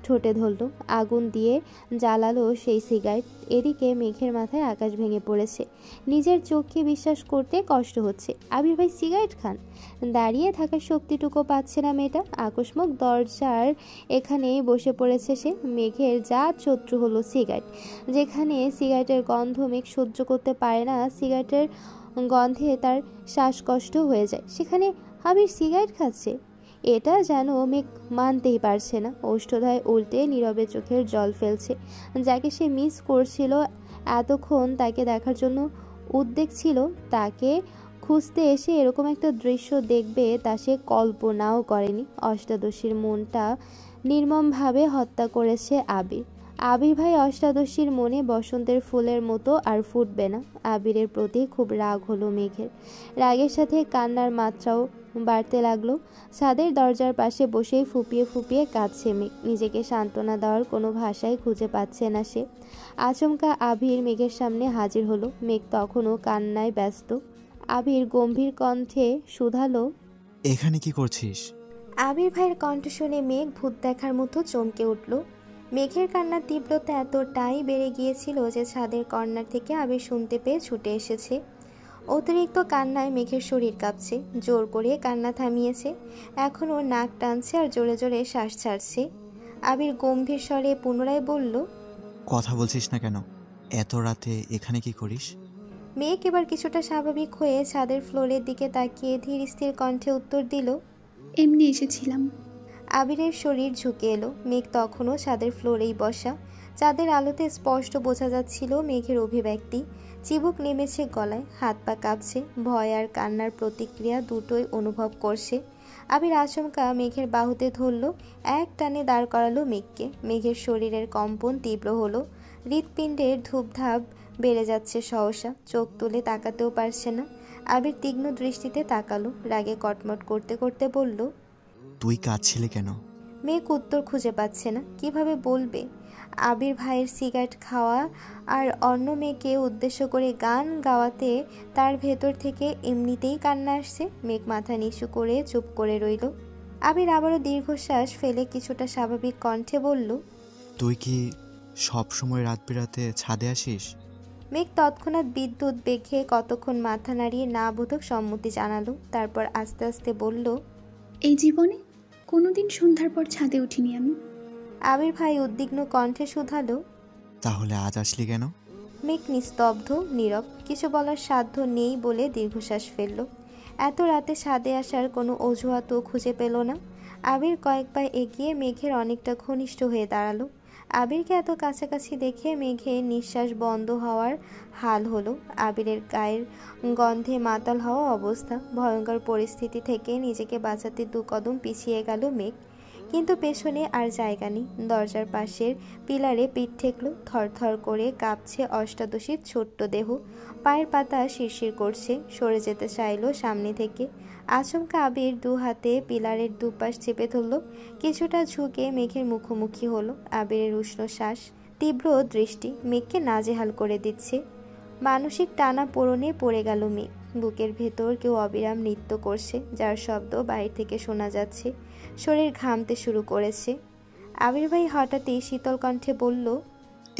ঠোঁটে ধরল। আগুন দিয়ে জ্বালালো সেই সিগারেট। এদিকে মেঘের মাথায় আকাশ ভেঙে পড়েছে। নিজের চোখকে বিশ্বাস করতে কষ্ট হচ্ছে। আবির ভাই সিগারেট খান? দাঁড়িয়ে থাকার শক্তিটুকু পাচ্ছে না মেয়েটা। আকস্মিক দরজার এখানেই বসে পড়েছে সে। মেঘের জাত শত্রু হলো সিগারেট। যেখানে সিগারেটের গন্ধ মেঘ সহ্য করতে পারে না, সিগারেটের গন্ধে তার শ্বাসকষ্ট হয়ে যায়, সেখানে আবির সিগারেট খাচ্ছে। এটা যেন মেঘ মানতেই পারছে না। ওষ্ঠধয় উল্টে নীরবে চোখের জল ফেলছে। যাকে সে মিস করছিল এতক্ষণ, তাকে দেখার জন্য উদ্বেগ ছিল, তাকে খুঁজতে এসে এরকম একটা দৃশ্য দেখবে তা সে কল্পনাও করেনি। অষ্টাদশীর মনটা নির্মমভাবে হত্যা করেছে আবির। আবির ভাই অষ্টাদশীর মনে বসন্তের ফুলের মতো আর ফুটবে না। আবিরের প্রতি খুব রাগ হলো মেঘের। রাগের সাথে কান্নার মাত্রাও বাড়তে লাগলো। ছাদের দরজার পাশে বসেই ফুপিয়ে ফুপিয়ে কাঁদছে মেঘ। নিজেকে সান্ত্বনা দেওয়ার কোনো ভাষাই খুঁজে পাচ্ছে না সে। আচমকা আবির মেঘের সামনে হাজির হলো। মেঘ তখনও কান্নায় ব্যস্ত। আবির গম্ভীর কণ্ঠে শুধালো, এখানে কি করছিস? আবির ভাইয়ের কণ্ঠ শুনে মেঘ ভূত দেখার মতো চমকে উঠল। মেঘের কান্নার তীব্রতা এতটাই বেড়ে গিয়েছিল যে ছাদের কর্নার থেকে আবির শুনতে পেয়ে ছুটে এসেছে। অতিরিক্ত কান্নায় মেঘের শরীর কাঁপছে। জোর করে কান্না থামিয়েছে। এখন ওর নাক টানছে আর জোরে জোরে শ্বাস ছাড়ছে। আবির গম্ভীর স্বরে পুনরায় বলল, কথা বলছিস না কেন? এত রাতে এখানে কি করিস? মেঘ এবার কিছুটা স্বাভাবিক হয়ে ছাদের ফ্লোরের দিকে তাকিয়ে ধীর স্থির কণ্ঠে উত্তর দিল, এমনি এসেছিলাম। আবিরের শরীর ঝুঁকে এলো। মেঘ তখনও ছাদের ফ্লোরেই বসা। চাঁদের আলোতে স্পষ্ট বোঝা যাচ্ছিল মেঘের অভিব্যক্তি। চিবুক নেমেছে গলায়, হাত পা কাঁপছে। ভয় আর কান্নার প্রতিক্রিয়া দুটোই অনুভব করছে। আবির আচমকা মেঘের বাহুতে ধরল, এক টানে দাঁড় করালো মেঘকে। মেঘের শরীরের কম্পন তীব্র হলো। হৃৎপিণ্ডের ধূপধাপ বেড়ে যাচ্ছে সহসা। চোখ তুলে তাকাতেও পারছে না। আবির তীক্ষ্ণ দৃষ্টিতে তাকালো। রাগে কটমট করতে করতে বলল, তুই কাঁদছিলি কেন? মেঘ উত্তর খুঁজে পাচ্ছে না। কিভাবে বলবে? আবির ভাইয়ের সিগারেট খাওয়া আর অন্য মেয়েকে উদ্দেশ্য করে গান গাওয়াতে তার ভেতর থেকে এমনিতেই কান্না আসছে। মেঘ মাথা নিচু করে চুপ করে রইল। আবির আবারও দীর্ঘশ্বাস ফেলে কিছুটা স্বাভাবিক কণ্ঠে বলল, তুই কি সব সময় রাত বিরাতে ছাদে আসিস? মেঘ তৎক্ষণাৎ বিদ্যুৎ বেগে কতক্ষণ মাথা নাড়িয়ে না বোধক সম্মতি জানালো। তারপর আস্তে আস্তে বলল, এই জীবনে কোনোদিন সন্ধ্যার পর ছাদে উঠিনি আমি। আবির ভাই উদ্বিগ্ন কণ্ঠে শুধালো, তাহলে আজ আসলি কেন? মেঘ নিস্তব্ধ, নীরব। কিছু বলার সাধ্য নেই বলে দীর্ঘশ্বাস ফেলল। এত রাতে ছাদে আসার কোনো অজুহাতও খুঁজে পেল না। আবির কয়েক পা এগিয়ে মেঘের অনেকটা ঘনিষ্ঠ হয়ে দাঁড়ালো। আবিরকে এত কাছাকাছি দেখে মেঘের নিঃশ্বাস বন্ধ হওয়ার হাল হলো। আবিরের গায়ের গন্ধে মাতাল হওয়া অবস্থা। ভয়ঙ্কর পরিস্থিতি থেকে নিজেকে বাঁচাতে 2 কদম পিছিয়ে গেল মেঘ। কিন্তু পেছনে আর জায়গা নেই। দরজার পাশের পিলারে পিঠ ঠেকল। থরথর করে কাঁপছে অষ্টাদশীর ছোট্ট দেহ। পায়ের পাতা শিরশির করছে। সরে যেতে চাইল সামনে থেকে। আচমকা আবির 2 হাতে পিলারের দুপাশ চেপে ধরল। কিছুটা ঝুঁকে মেঘের মুখোমুখি হলো। আবিরের উষ্ণ শ্বাস, তীব্র দৃষ্টি মেঘকে নাজেহাল করে দিচ্ছে। মানসিক টানা পোড়নে পড়ে গেল মেঘ। বুকের ভেতর কেউ অবিরাম নৃত্য করছে, যার শব্দ বাইরে থেকে শোনা যাচ্ছে। শরীর ঘামতে শুরু করেছে। আবির ভাই হঠাৎই শীতল কণ্ঠে বলল,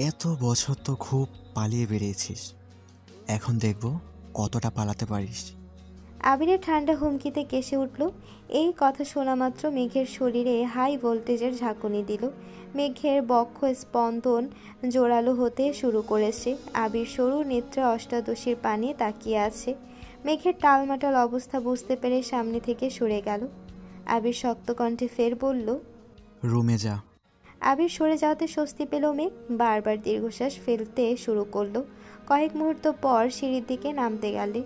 এত বছর তো খুব পালিয়ে বেরিয়েছিস, এখন দেখব কতটা পালাতে পারিস। আবিরের ঠান্ডা হুমকিতে কেসে উঠল। এই কথা শোনা মাত্র মেঘের শরীরে হাই ভোল্টেজের ঝাঁকুনি দিল। মেঘের বক্ষ স্পন্দন জোরালো হতে শুরু করেছে। আবির সরু নেত্রে অষ্টাদশীর পানে তাকিয়ে আছে। মেঘের টালমাটাল অবস্থা বুঝতে পেরে সামনে থেকে সরে গেল। আবির শক্ত কণ্ঠে ফের বলল, রুমে যা। আবির সরে যাওয়াতে স্বস্তি পেল মেঘ। বারবার দীর্ঘশ্বাস ফেলতে শুরু করলো। কয়েক মুহূর্ত পর সিঁড়ির দিকে নামতে গেলে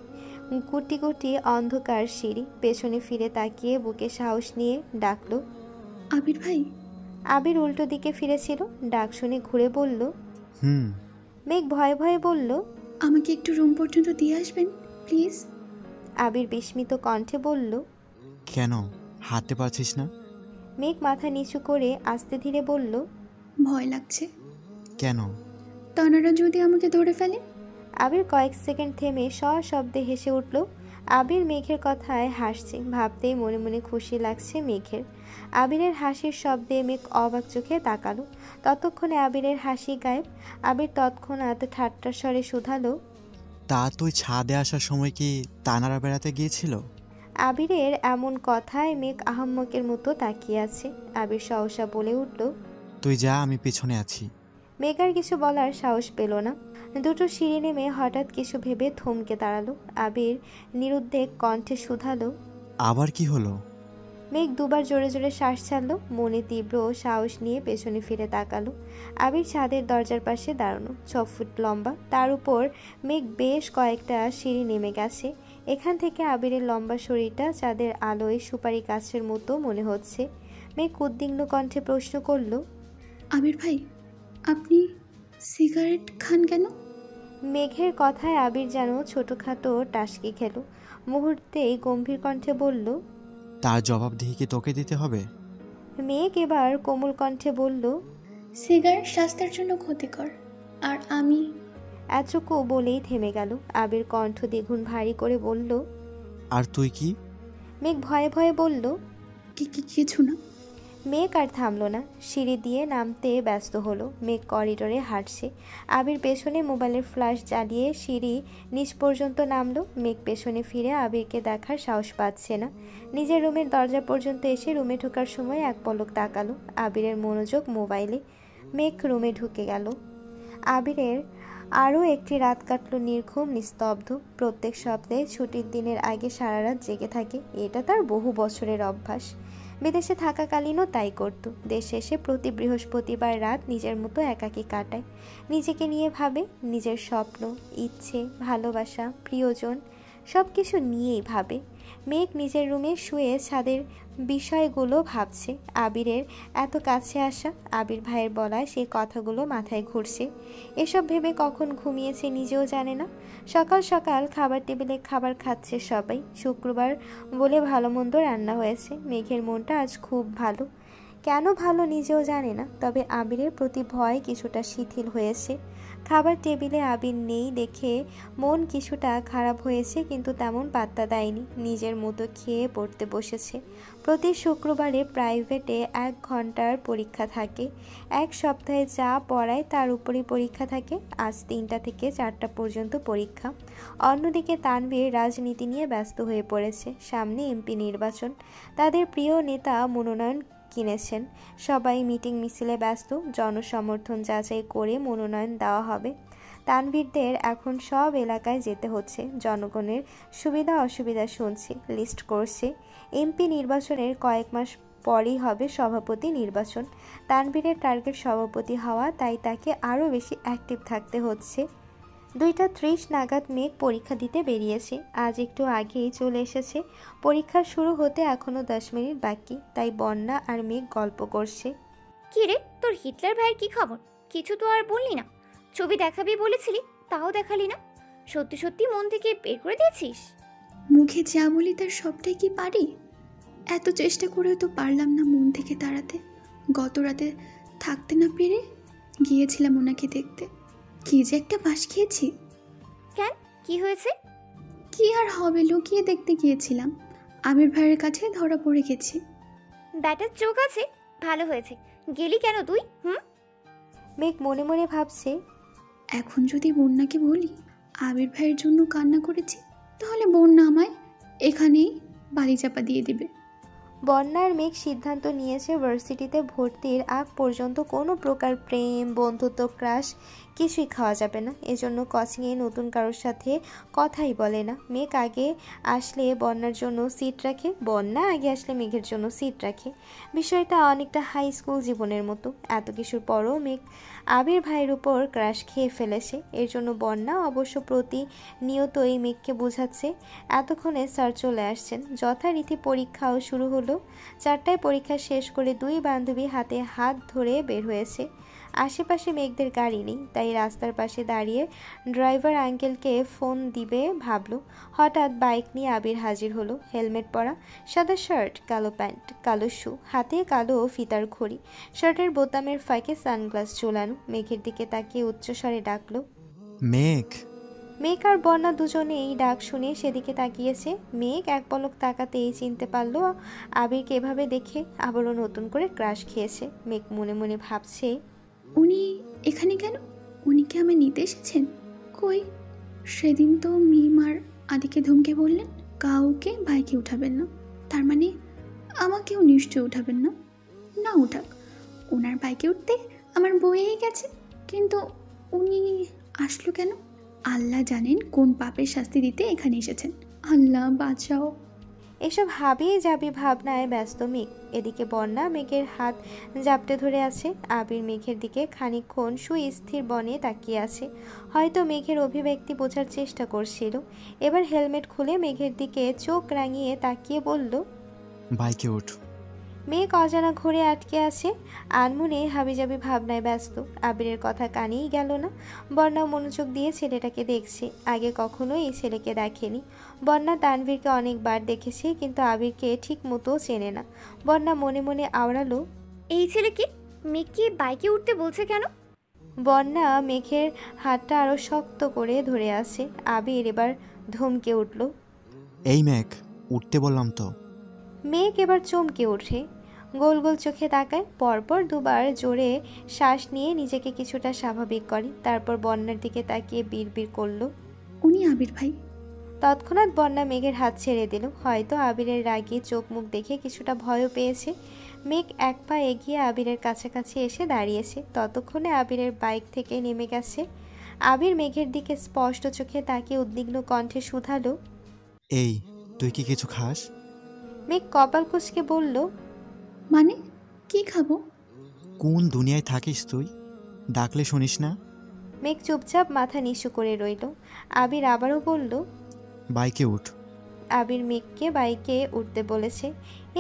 গুটি গুটি অন্ধকার সিঁড়ি। পেছনে ফিরে তাকিয়ে বুকে সাহস নিয়ে ডাকলো, আবির ভাই। আবির উল্টো দিকে ফিরেছিল। ডাক শুনে ঘুরে বলল, হুম। মেঘ ভয়ে ভয়ে বলল, আমাকে একটু রুম পর্যন্ত দিয়ে আসবেন প্লিজ। আবির বিস্মিত কণ্ঠে বলল, কেন হাঁটতে পারছিস না? মেঘ মাথা নিচু করে আস্তে ধীরে বলল, ভয় লাগছে। কেন? তানারা যদি আমাকে ধরে ফেলে। আবির কয়েক সেকেন্ড থেমে সশব্দে হেসে উঠল। আবির মেঘের কথায় হাসছে, ভাবতেই মনে মনে খুশি লাগছে মেঘের। আবিরের হাসির শব্দে মেঘ অবাক চোখে তাকালো। ততক্ষণে আবিরের হাসি গায়েব। আবির তৎক্ষণাৎ ঠাট্টার স্বরে শুধালো, তা তুই ছাদে আসার সময় কি তানারা বেড়াতে গিয়েছিল? আবিরের এমন কথায় মেঘ আহাম্মকের মতো তাকিয়ে আছে। আবির সহসা বলে উঠল, তুই যা, আমি পিছনে আছি। মেঘ আর কিছু বলার সাহস পেল না। দুটো সিঁড়ি নেমে হঠাৎ কিছু ভেবে থমকে দাঁড়ালো। আবির নিরুদ্বেগ কণ্ঠে শুধালো, আবার কি হলো? মেঘ দুবার জোরে জোরে শ্বাস ছাড়লো। মনে তীব্র সাহস নিয়ে পেছনে ফিরে তাকালো। আবির ছাদের দরজার পাশে দাঁড়ানো, 6 ফুট লম্বা। তার উপর মেঘ বেশ কয়েকটা সিঁড়ি নেমে গেছে। এখান থেকে আবিরের লম্বা শরীরটা চাঁদের আলোয় সুপারি গাছের মতো মনে হচ্ছে। মেঘ উদ্বিগ্ন কণ্ঠে প্রশ্ন করলো, আবির ভাই, আপনি সিগারেট খান কেন? মেঘের কথায় আবির যেন ছোটখাটো টাসকি খেল। মুহূর্তেই গম্ভীর কণ্ঠে বলল, তার জবাবদিহি কি তোকে দিতে হবে? মেঘ এবার কোমল কণ্ঠে বলল, সিগারেট স্বাস্থ্যের জন্য ক্ষতিকর, আর আমি। এতটুকু বলেই থেমে গেল। আবির কণ্ঠ দ্বিগুণ ভারী করে বলল, আর তুই কি? মেঘ ভয়ে ভয়ে বলল, কিছু না। মেঘ আর থামলো না, সিঁড়ি দিয়ে নামতে ব্যস্ত হলো। মেঘ করিডোরে হাঁটছে। আবির পেছনে মোবাইলের ফ্ল্যাশ জ্বালিয়ে সিঁড়ি নিচ পর্যন্ত নামলো। মেঘ পেছনে ফিরে আবিরকে দেখার সাহস পাচ্ছে না। নিজের রুমের দরজা পর্যন্ত এসে রুমে ঢোকার সময় এক পলক তাকালো। আবিরের মনোযোগ মোবাইলে। মেঘ রুমে ঢুকে গেল। আবিরের আরও একটি রাত কাটলো নির্ঘুম, নিস্তব্ধ। প্রত্যেক সপ্তাহে ছুটির দিনের আগে সারা রাত জেগে থাকে। এটা তার বহু বছরের অভ্যাস। বিদেশে থাকাকালীনও তাই করত। দেশে এসে প্রতি বৃহস্পতিবার রাত নিজের মতো একাকী কাটায়। নিজেকে নিয়ে ভাবে, নিজের স্বপ্ন, ইচ্ছে, ভালোবাসা, প্রিয়জন সব কিছু নিয়েই ভাবে। মেঘ নিজের রুমে শুয়ে ছাদের বিষয়গুলো ভাবছে। আবিরের এত কাছে আসা, আবির ভাইয়ের বলা সেই কথাগুলো মাথায় ঘুরছে। এসব ভেবে কখন ঘুমিয়েছে নিজেও জানে না। সকাল সকাল খাবার টেবিলে খাবার খাচ্ছে সবাই। শুক্রবার বলে ভালো মন্দ রান্না হয়েছে। মেঘের মনটা আজ খুব ভালো। কেন ভালো নিজেও জানে না, তবে আবিরের প্রতি ভয় কিছুটা শিথিল হয়েছে। খাবার টেবিলে আবির নেই দেখে মন কিছুটা খারাপ হয়েছে, কিন্তু তেমন পাত্তা দেয়নি। নিজের মতো খেয়ে পড়তে বসেছে। প্রতি শুক্রবারে প্রাইভেটে 1 ঘন্টার পরীক্ষা থাকে। এক সপ্তাহে যা পড়ায় তার উপরই পরীক্ষা থাকে। আজ 3টা থেকে 4টা পর্যন্ত পরীক্ষা। অন্যদিকে তানভীর রাজনীতি নিয়ে ব্যস্ত হয়ে পড়েছে। সামনে এমপি নির্বাচন। তাদের প্রিয় নেতা মনোনয়ন কিনেছেন। সবাই মিটিং মিছিলে ব্যস্ত। জনসমর্থন যাচাই করে মনোনয়ন দেওয়া হবে। তানভীরদের এখন সব এলাকায় যেতে হচ্ছে। জনগণের সুবিধা অসুবিধা শুনছে, লিস্ট করছে। এমপি নির্বাচনের কয়েক মাস পরই হবে সভাপতি নির্বাচন। তানভীরের টার্গেট সভাপতি হওয়া, তাই তাকে আরও বেশি অ্যাক্টিভ থাকতে হচ্ছে। 2:30 নাগাদ মেঘ পরীক্ষা দিতে বেরিয়েছে। আজ একটু আগেই চলে এসেছে। পরীক্ষা শুরু হতে এখনো 10 মিনিট বাকি। তাই বন্যা আর মেঘ গল্প করছে। কি রে, তোর হিটলার ভাইয়ের কি খবর? কিছু তো আর বললি না। ছবি দেখাবি বলেছিলি, তাও দেখালি না। সত্যি সত্যি মন থেকে বের করে দিয়েছিস? মুখে যা বলি তার সবটাই কি পারি? এত চেষ্টা করেও তো পারলাম না মন থেকে তাড়াতে। গত রাতে থাকতে না পেরে গিয়েছিলাম ওনাকে দেখতে। কি যে একটা বাস খেয়েছি। কেন, কি হয়েছে? কি আর হবে, লুকিয়ে দেখতে গিয়েছিলাম। আমির ভাইয়ের কাছে ধরা পড়ে গেছি। ব্যাটার চোখ আছে, ভালো হয়েছে। গেলি কেন তুই? মেঘ মনে মনে ভাবছে, এখন যদি বন্যাকে বলি আবির ভাইয়ের জন্য কান্না করেছি, তাহলে বন্যা আমায় এখানেই বালি চাপা দিয়ে দেবে। বন্যার মেঘ সিদ্ধান্ত নিয়েছে ভার্সিটিতে ভর্তির আগ পর্যন্ত কোনো প্রকার প্রেম, বন্ধুত্ব, ক্রাশ কিছুই খাওয়া যাবে না। এজন্য কোচিংয়ে নতুন কারোর সাথে কথাই বলে না। মেঘ আগে আসলে বন্যার জন্য সিট রাখে, বন্যা আগে আসলে মেঘের জন্য সিট রাখে। বিষয়টা অনেকটা হাই স্কুল জীবনের মতো। এত কিছুর পরও মেঘ আবির ভাইয়ের উপর ক্রাশ খেয়ে ফেলেছে। এর জন্য বন্যা অবশ্য প্রতিনিয়তই মেঘকে বোঝাচ্ছে। এতক্ষণে স্যার চলে আসছেন। যথারীতি পরীক্ষাও শুরু হলো। 4টায় পরীক্ষা শেষ করে দুই বান্ধবী হাতে হাত ধরে বের হয়েছে। আশেপাশে মেঘদের গাড়ি নেই, তাই রাস্তার পাশে দাঁড়িয়ে ড্রাইভার আঙ্কেলকে ফোন দিবে ভাবলো। হঠাৎ বাইক নিয়ে আবির হাজির হলো। হেলমেট পরা, সাদা শার্ট, কালো প্যান্ট, কালো শু, হাতে কালো ফিতার ঘড়ি, শার্টের বোতামের ফাঁকে সানগ্লাস ঝোলানো। মেঘের দিকে তাকিয়ে উচ্চস্বরে ডাকলো, মেঘ। মেঘ আর বন্যা দুজনেই ডাক শুনে সেদিকে তাকিয়েছে। মেঘ এক পলক তাকাতেই চিনতে পারলো আবিরকে। এভাবে দেখে আবারও নতুন করে ক্রাশ খেয়েছে। মেঘ মনে মনে ভাবছে, উনি এখানে কেন? উনি কি আমায় নিতে এসেছেন? কই, সেদিন তো মিম আর আদিকে ধমকে বললেন কাউকে বাইকে উঠাবেন না। তার মানে আমাকেও নিশ্চয় উঠাবেন না। না উঠাক, ওনার বাইকে উঠতে আমার বইয়েই গেছে। কিন্তু উনি আসলো কেন? আল্লাহ জানেন কোন পাপের শাস্তি দিতে এখানে এসেছেন। আল্লাহ বাঁচাও। এসব হাবিয়ে যাবি ভাবনায় ব্যস্ত মেঘ। এদিকে বন্যা মেঘের হাত জাপটে ধরে আছে। আবির মেঘের দিকে খানিকক্ষণ সুস্থির বনে তাকিয়ে আছে। হয়তো মেঘের অভিব্যক্তি বোঝার চেষ্টা করছিল। এবার হেলমেট খুলে মেঘের দিকে চোখ রাঙিয়ে তাকিয়ে বলল, বাইকে উঠ। মেঘ অজানা ঘুরে আটকে আছে। আনমনে হাবিজাবি ভাবনায় ব্যস্ত। আবিরের কথা কানেই গেল না। বন্যা মনোযোগ দিয়ে ছেলেটাকে দেখছে। আগে কখনো এই ছেলেকে দেখেনি। বন্যা তানভীরকে অনেকবার দেখেছে, কিন্তু আবিরকে ঠিক মতো চেনে না। বন্যা মনে মনে আওড়ালো, এই ছেলে কি? মেঘ কি বাইকে উঠতে বলছে কেন? বন্যা মেঘের হাতটা আরো শক্ত করে ধরে আছে। আবির এবার ধমকে উঠল, এই মেঘ, উঠতে বললাম তো। মেঘ এবার চমকে ওঠে। গোল গোল চোখে তাকায়। পরপর দুবার জোরে শ্বাস নিয়ে নিজেকে কিছুটা স্বাভাবিক করে। তারপর বন্যার দিকে তাকিয়ে বিড়বিড় করলো, উনি আবির ভাই। তৎক্ষণাৎ বন্যা মেঘের হাত ছেড়ে দিল। হয়তো আবিরের রাগে চোখ মুখ দেখে কিছুটা ভয়ও পেয়েছে। মেঘ এক পা এগিয়ে আবিরের কাছাকাছি এসে দাঁড়িয়েছে। ততক্ষণে আবিরের বাইক থেকে নেমে গেছে। আবির মেঘের দিকে স্পষ্ট চোখে তাকিয়ে উদ্বিগ্ন কণ্ঠে শুধালো, এই, তুই কি কিছু খাস? মেঘ কপাল কুঁচকে বলল, মানে কি খাবো? কোন দুনিয়ায় থাকিস তুই? ডাকলে শুনিস না? মেঘ চুপচাপ মাথা নিচু করে রইল। আবির আবারও বলল, বাইকে উঠ। আবির মেঘকে বাইকে উঠতে বলেছে।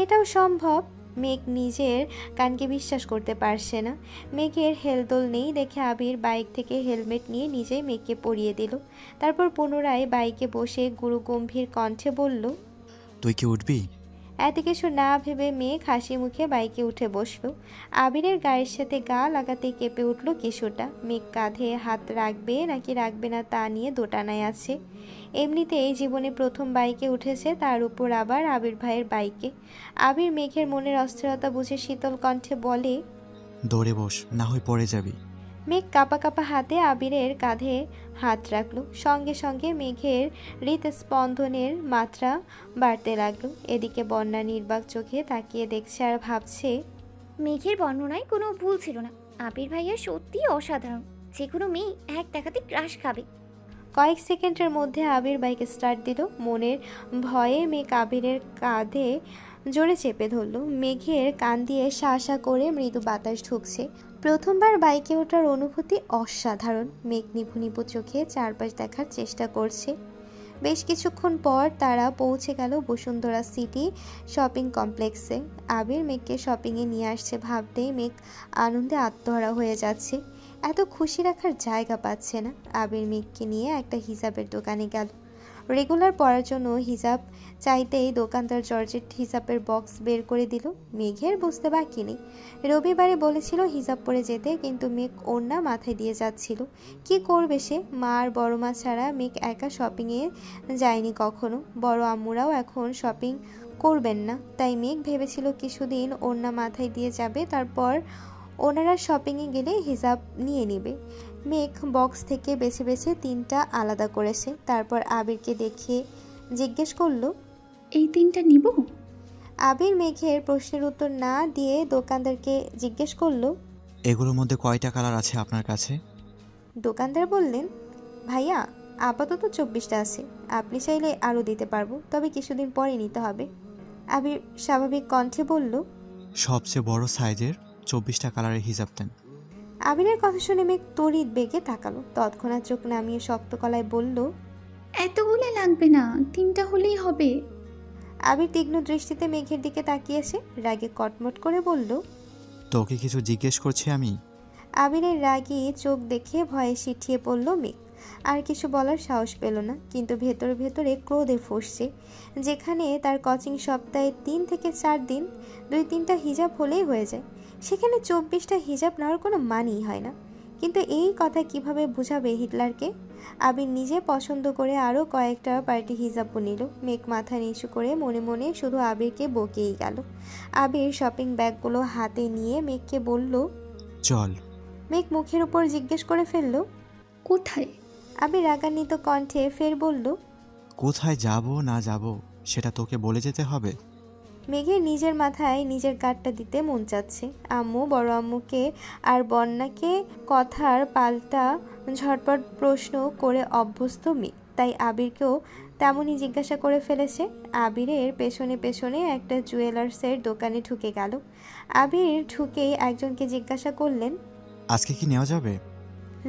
এটাও সম্ভব? মেঘ নিজের কানকে বিশ্বাস করতে পারছে না। মেঘের হেলদোল নেই দেখে আবির বাইক থেকে হেলমেট নিয়ে নিজেই মেঘকে পরিয়ে দিল। তারপর পুনরায় বাইকে বসে গুরু গম্ভীর কণ্ঠে বলল, তুই কি উঠবি? এত কিছু না ভেবে মেঘ হাসি মুখে বাইকে উঠে বসলো। আবিরের গায়ের সাথে গা লাগাতে কেঁপে উঠল কিছুটা। মেঘ কাঁধে হাত রাখবে নাকি রাখবে না তা নিয়ে দোটানায় আছে। এমনিতেই জীবনে প্রথম বাইকে উঠেছে, তার উপর আবার আবির ভাইয়ের বাইকে। আবির মেঘের মনের অস্থিরতা বুঝে শীতল কণ্ঠে বলে, দৌড়ে বস, না হয় পড়ে যাবি। মেঘ কাঁপা কাঁপা হাতে আবিরের কাঁধে হাত রাখলো। সঙ্গে সঙ্গে মেঘের হৃদস্পন্দনের মাত্রা বাড়তে লাগলো। এদিকে বন্যা নির্বাক চোখে তাকিয়ে দেখছে আর ভাবছে, মেঘের বর্ণনায় কোনো ভুল ছিল না। আবির ভাইয়া সত্যিই অসাধারণ। যে কোনো মেয়ে এক দেখাতে ক্রাশ খাবে। কয়েক সেকেন্ডের মধ্যে আবির বাইকে স্টার্ট দিল। মনের ভয়ে মেঘ আবিরের কাঁধে জোরে চেপে ধরল। মেঘের কান দিয়ে শাঁসা করে মৃদু বাতাস ঢুকছে। প্রথমবার বাইকে ওঠার অনুভূতি অসাধারণ। মেঘ নিভু নিভু চোখে চারপাশ দেখার চেষ্টা করছে। বেশ কিছুক্ষণ পর তারা পৌঁছে গেল বসুন্ধরা সিটি শপিং কমপ্লেক্সে। আবির মেঘকে শপিংয়ে নিয়ে আসছে ভাবতেই মেঘ আনন্দে আত্মহারা হয়ে যাচ্ছে। এত খুশি রাখার জায়গা পাচ্ছে না। আবির মেঘকে নিয়ে একটা হিসাবের দোকানে গেল। রেগুলার পরার জন্য হিসাব চাইতেই দোকানদার জর্জেট হিসাবের বক্স বের করে দিল। মেঘের বুঝতে বাকি নেই। রবিবারে বলেছিল হিসাব পরে যেতে, কিন্তু মেঘ ওড়না মাথায় দিয়ে যাচ্ছিল। কি করবে সে? মা আর বড় মা ছাড়া মেঘ একা শপিংয়ে যায়নি কখনো। বড় আম্মুরাও এখন শপিং করবেন না, তাই মেঘ ভেবেছিল কিছুদিন ওড়না মাথায় দিয়ে যাবে, তারপর ওনারা শপিংয়ে গেলে হিসাব নিয়ে নেবে। মেঘ বক্স থেকে বেছে বেছে 3টা আলাদা করেছে। তারপর আবিরকে দেখে জিজ্ঞেস করলো, এই 3টা নিব? আবির মেঘের প্রশ্নের উত্তর না দিয়ে দোকানদারকে জিজ্ঞেস করলো, এগুলোর মধ্যে কয়টা কালার আছে আপনার কাছে? দোকানদার বললেন, ভাইয়া আপাতত 24টা আছে, আপনি চাইলে আরও দিতে পারবো, তবে কিছুদিন পরে নিতে হবে। আবির স্বাভাবিক কণ্ঠে বলল, সবচেয়ে বড় সাইজের 24টা কালারের হিজাব দেন। আবিরের কথা শুনে মেঘ তড়িৎ বেগে তাকালো, তৎক্ষণাৎ চোখ নামিয়ে শক্ত গলায় বলল, এতগুলো লাগবে না, 3টা হলেই হবে। আবির তীক্ষ্ণ দৃষ্টিতে মেঘের দিকে তাকিয়েছে, রাগে কটমট করে বলল, তোকে কিছু জিজ্ঞেস করছি আমি। আবিরের রাগে চোখ দেখে ভয়ে সিঁঠিয়ে পড়ল মেঘ। আর কিছু বলার সাহস পেল না, কিন্তু ভেতরে ভেতরে ক্রোধে ফুঁসছে। যেখানে তার কোচিং সপ্তাহে 3 থেকে 4 দিন 2-3টা হিজাব হলেই হয়ে যায়, সেখানে 24টা হিজাব নেওয়ার কোনো মানেই হয় না। কিন্তু এই কথা কিভাবে বুঝাবে হিটলারকে? আবির নিজে পছন্দ করে আরও কয়েকটা পার্টি হিজাবও নিল। মেঘ মাথা নিচু করে মনে মনে শুধু আবিরকে বকেই গেল। আবির শপিং ব্যাগগুলো হাতে নিয়ে মেঘকে বলল, চল। মেঘ মুখের উপর জিজ্ঞেস করে ফেলল, কোথায়? আবির রাগান্বিত কণ্ঠে ফের বলল, কোথায় যাব না যাব সেটা তোকে বলে যেতে হবে? মেঘের নিজের মাথায় নিজের গাঁটটা দিতে মন চাচ্ছে। আম্মু, বড় আম্মুকে আর বন্যাকে কথার পাল্টা ঝটপট প্রশ্ন করে অভ্যস্ত মেঘ, তাই আবিরকেও তেমনই জিজ্ঞাসা করে ফেলেছে। আবিরের পেছনে পেছনে একটা জুয়েলার্সের দোকানে ঢুকে গেল। আবির ঢুকেই একজনকে জিজ্ঞাসা করলেন, আজকে কি নেওয়া যাবে?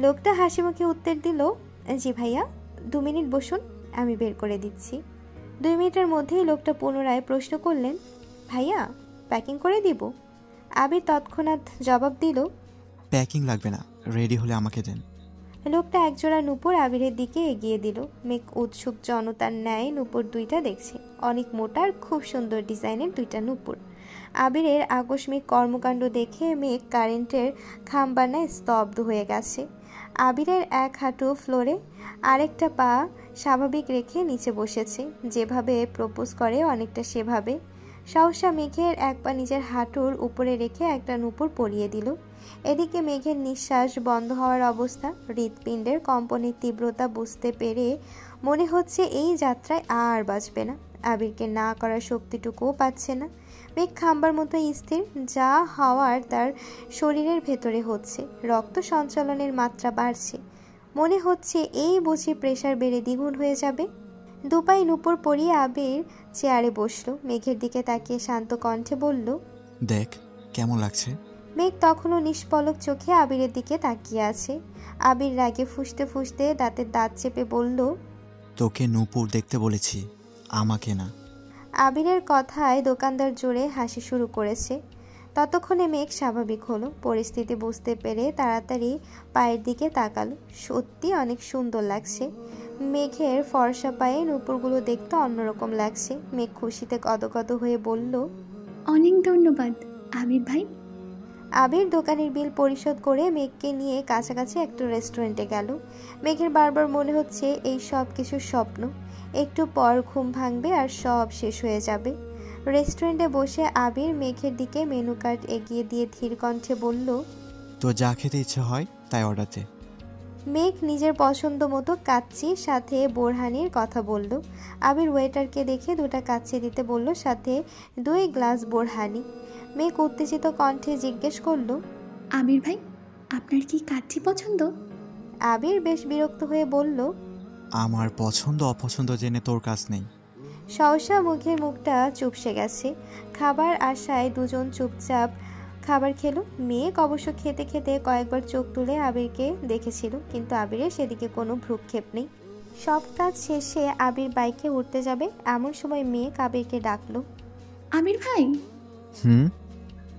লোকটা হাসি মুখে উত্তর দিল, জি ভাইয়া, 2 মিনিট বসুন, আমি বের করে দিচ্ছি। 2 মিনিটের মধ্যেই লোকটা পুনরায় প্রশ্ন করলেন, ভাইয়া প্যাকিং করে দিব? আবির তৎক্ষণাৎ জবাব দিল, প্যাকিং লাগবে না, রেডি হলে আমাকে দেন। লোকটা একজোড়া নূপুর আবিরের দিকে এগিয়ে দিল। মেঘ উৎসুক জনতার ন্যায় নূপুর 2টা দেখছে। অনেক মোটা আর খুব সুন্দর ডিজাইনের 2টা নূপুর। আবিরের আকস্মিক কর্মকাণ্ড দেখে মেঘ কারেন্টের খাম্বানায় স্তব্ধ হয়ে গেছে। আবিরের এক হাঁটু ফ্লোরে, আরেকটা পা স্বাভাবিক রেখে নিচে বসেছে, যেভাবে প্রপোজ করে অনেকটা সেভাবে। সহসা মেঘের এক পা নিজের হাঁটুর উপরে রেখে একটা নূপুর পরিয়ে দিল। এদিকে মেঘের নিঃশ্বাস বন্ধ হওয়ার অবস্থা। হৃৎপিণ্ডের কম্পনের তীব্রতা বুঝতে পেরে মনে হচ্ছে এই যাত্রায় আর বাঁচবে না। আবিরকে না করার শক্তিটুকুও পাচ্ছে না। মেঘ খাম্বার মতো স্থির, যা হওয়ার তার শরীরের ভেতরে হচ্ছে। রক্ত সঞ্চালনের মাত্রা বাড়ছে। মনে হচ্ছে এই বুঝি প্রেশার বেড়ে দ্বিগুণ হয়ে যাবে। 2 পায়ে নূপুর পরিয়ে আবির চেয়ারে বসলো। মেঘের দিকে তাকিয়ে শান্ত কণ্ঠে বলল, দেখ কেমন লাগছে। মেঘ তখনও নিষ্পলক চোখে আবিরের দিকে তাকিয়ে আছে। আবির রাগে ফুঁসতে ফুঁসতে দাঁতের দাঁত চেপে বলল, তোকে নূপুর দেখতে বলেছি, আমাকে না। আবিরের কথায় দোকানদার জোরে হাসি শুরু করেছে। ততক্ষণে মেঘ স্বাভাবিক হলো। পরিস্থিতি বুঝতে পেরে তাড়াতাড়ি পায়ের দিকে তাকালো। সত্যি অনেক সুন্দর লাগছে। মেঘের ফর্সা পায়ে নূপুরগুলো দেখতে অন্যরকম লাগছে। মেঘ খুশিতে গদগদ হয়ে বলল, অনেক ধন্যবাদ আবির ভাই। আবির দোকানের বিল পরিশোধ করে মেঘকে নিয়ে কাছাকাছি একটা রেস্টুরেন্টে গেল। মেঘের বারবার মনে হচ্ছে এই সব কিছু স্বপ্ন। একটু পর ঘুম ভাঙবে আর সব শেষ হয়ে যাবে। রেস্টুরেন্টে বসে আবির মেঘের দিকে মেনু কার্ড এগিয়ে দিয়ে ধীর কণ্ঠে বলল, তো যা খেতে ইচ্ছে হয় তাই অর্ডার দে। মেঘ নিজের পছন্দ মতো কাচ্চি সাথে বোরহানির কথা বলল। আবির ওয়েটারকে দেখে 2টা কাচ্চি দিতে বলল, সাথে 2 গ্লাস বোরহানি। মেঘ উত্তেজিত কণ্ঠে জিজ্ঞেস করল, আবির ভাই আপনার কি কাচ্চি পছন্দ? আবির বেশ বিরক্ত হয়ে বলল, আমার পছন্দ অপছন্দ জেনে তোর কাজ নেই। সহসা মুখের মুখটা চুপসে গেছে। খাবার আশায় দুজন চুপচাপ খাবার খেলো। মেঘ অবশ্য খেতে খেতে কয়েকবার চোখ তুলে আবিরকে দেখেছিল, কিন্তু আবিরের সেদিকে কোনো ভ্রুক্ষেপ নেই। সব কাজ শেষে আবির বাইকে উঠতে যাবে, এমন সময় মেঘ আবিরকে ডাকলো, আবির ভাই।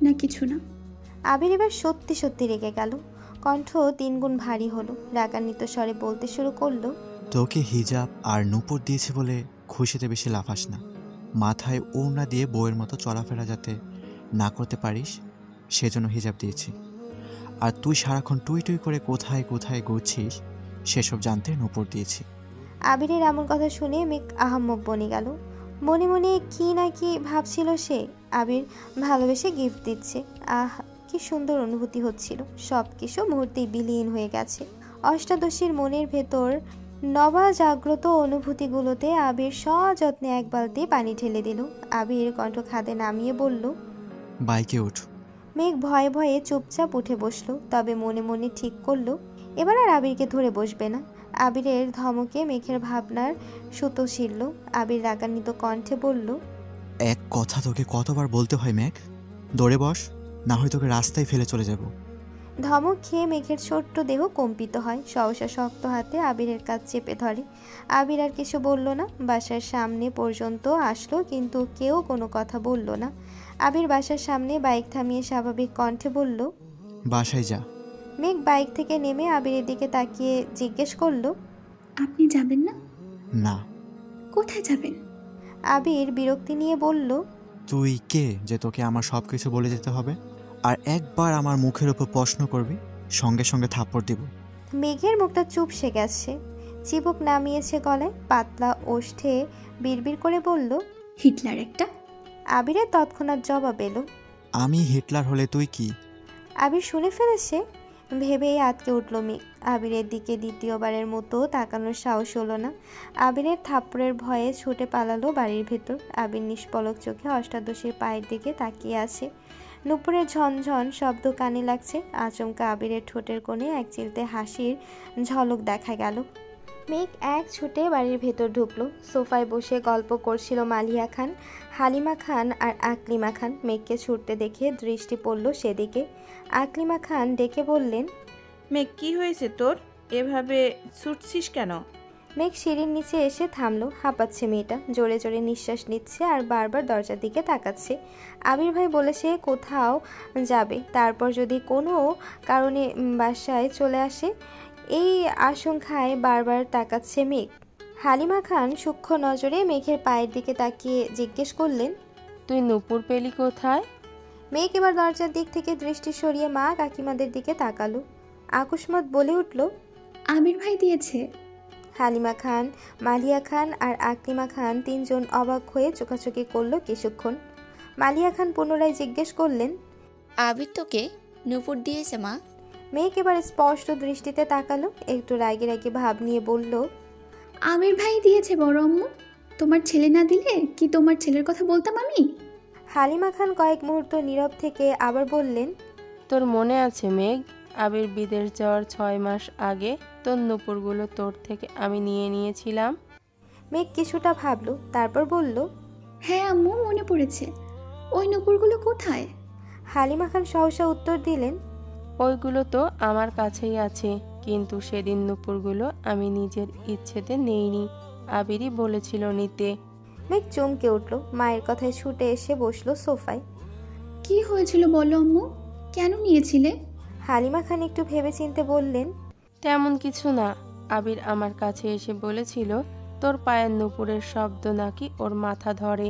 না কিছু না। আবির এবার সত্যি সত্যি রেগে গেল। কণ্ঠ 3 গুণ ভারী হলো। রাগান্বিত স্বরে বলতে শুরু করলো, তোকে হিজাব আর নূপুর দিয়েছি বলে খুশিতে বেশি লাফাস না। মাথায় ওড়না দিয়ে বউয়ের মতো চলাফেরা যাতে না করতে পারিস সেজন্য হিজাব দিয়েছি। আর তুই সারাক্ষণ টুই টুই করে কোথায় কোথায় ঘুরছিস সেসব জানতে নূপুর দিয়েছি। আবিরের এমন কথা শুনে মেঘ আহাম্মক বনে গেল। মনে মনে কি না কি ভাবছিল সে। আবির ভালোবেসে গিফট দিচ্ছে। আহ, কি সুন্দর অনুভূতি হচ্ছিল। সব কিছু মুহূর্তেই বিলীন হয়ে গেছে। অষ্টাদশীর মনের ভেতর নবা জাগ্রত অনুভূতিগুলোতে আবির সযত্নে এক বালতি পানি ঢেলে দিল। আবির কণ্ঠ খাদে নামিয়ে বলল, বাইকে ওঠ। মেঘ ভয়ে ভয়ে চুপচাপ উঠে বসলো, তবে মনে মনে ঠিক করলো এবার আর আবিরকে ধরে বসবে না। আবিরের ধমকে মেঘের ভাবনার সুতো ছিঁড়ল। আবির রাগান্বিত কণ্ঠে বলল, এক কথা তোকে কতবার বলতে হয় মেঘ? দৌড়ে বস, না হয় তোকে রাস্তায় ফেলে চলে যাব। ধমক খেয়ে মেঘের ছোট্ট দেহ কম্পিত হয়। সহসা শক্ত হাতে আবিরের কাজ চেপে ধরে। আবির আর কিছু বলল না। বাসার সামনে পর্যন্ত আসলো, কিন্তু কেউ কোনো কথা বলল না। আবির বাসার সামনে বাইক থামিয়ে স্বাভাবিক কণ্ঠে বলল, বাসায় যা। মেঘ বাইক থেকে নেমে আবিরের দিকে তাকিয়ে জিজ্ঞেস করলো, আপনি যাবেন না? না। কোথায় যাবেন? আবির বিরক্তি নিয়ে বলল, তুই কে যে তোকে আমার সব কিছু বলে যেতে হবে? আর একবার আমার মুখের উপর প্রশ্ন করবি, সঙ্গে সঙ্গে থাপ্পড় দিব। মেঘের মুখটা চুপসে গেছে, চিবুক নামিয়েছে গলায়, পাতলা ওষ্ঠে বিড়বিড় করে বলল, হিটলার একটা। আবিরের তৎক্ষণাৎ জবাব এলো, আমি হিটলার হলে তুই কি? আবির শুনে ফেলেছে ভেবেই আটকে উঠল মেঘ। আবিরের দিকে দ্বিতীয়বারের মতো তাকানোর সাহস হলো না। আবিরের থাপ্পড়ের ভয়ে ছুটে পালালো বাড়ির ভেতর। আবির নিষ্পলক চোখে অষ্টাদশীর পায়ের দিকে তাকিয়ে আছে। নুপুরের ঝনঝন শব্দ কানে লাগছে। আচমকা আবিরের ঠোঁটের কোণে এক চিলতে হাসির ঝলক দেখা গেল। মেঘ এক ছুটে বাড়ির ভেতর ঢুকলো। সোফায় বসে গল্প করছিল মালিয়া খান, হালিমা খান আর আকলিমা খান। মেঘকে ছুটতে দেখে দৃষ্টি পড়ল সেদিকে। আকলিমা খান ডেকে বললেন, মেঘ কি হয়েছে তোর? এভাবে ছুটছিস কেন? মেঘ সিঁড়ির নিচে এসে থামলো। হাঁপাচ্ছে মেয়েটা, জোরে জোরে নিঃশ্বাস নিচ্ছে আর বারবার দরজার দিকে তাকাচ্ছে। আবির ভাই বলেছে কোথাও যাবে, তারপর যদি কোনো কারণে বাসায় চলে আসে, এই আশঙ্কায় বারবার তাকাচ্ছে মেঘ। হালিমা খান সূক্ষ্ম নজরে মেঘের পায়ের দিকে তাকিয়ে জিজ্ঞেস করলেন, তুই নূপুর পেলি কোথায়? মেঘ এবার দরজার দিক থেকে দৃষ্টি সরিয়ে মা কাকিমাদের দিকে তাকালো। আকস্মাৎ বলে উঠল, আবির ভাই দিয়েছে। হালিমা খান, মালিয়া খান আর আকলিমা খান তিনজন অবাক হয়ে চোখাচোখি করলো কিছুক্ষণ। মালিয়া খান পুনরায় জিজ্ঞেস করলেন, আবির তোকে নূপুর দিয়েছে মা? মেঘ এবার স্পষ্ট দৃষ্টিতে তাকালো, একটু রাগে রাগে ভাব নিয়ে বলল, আবির ভাই দিয়েছে বড় আম্মু। তোমার ছেলে না দিলে কি তোমার ছেলের কথা বলতাম আমি? হালিমা খান কয়েক মুহূর্ত নীরব থেকে আবার বললেন, তোর মনে আছে মেঘ, আবির বিদেশ যাওয়ার 6 মাস আগে তোর নূপুরগুলো তোর থেকে আমি নিয়ে নিয়েছিলাম? মেঘ কিছুটা ভাবলো, তারপর বলল, হ্যাঁ আম্মু, মনে পড়েছে। ওই নূপুরগুলো কোথায়? হালিমা খান সহসা উত্তর দিলেন, ওইগুলো তো আমার কাছেই আছে, কিন্তু সেদিন নূপুরগুলো আমি নিজের ইচ্ছেতে নেইনি, আবিরই বলেছিল নিতে। মেঘ চমকে উঠল, মায়ের কথায় ছুটে এসে বসলো সোফায়। কি হয়েছিল বলো আম্মু, কেন নিয়েছিলে? হালিমা খান একটু ভেবেচিন্তে বললেন, তেমন কিছু না, আবির আমার কাছে এসে বলেছিল তোর পায়ের নূপুরের শব্দ নাকি ওর মাথা ধরে,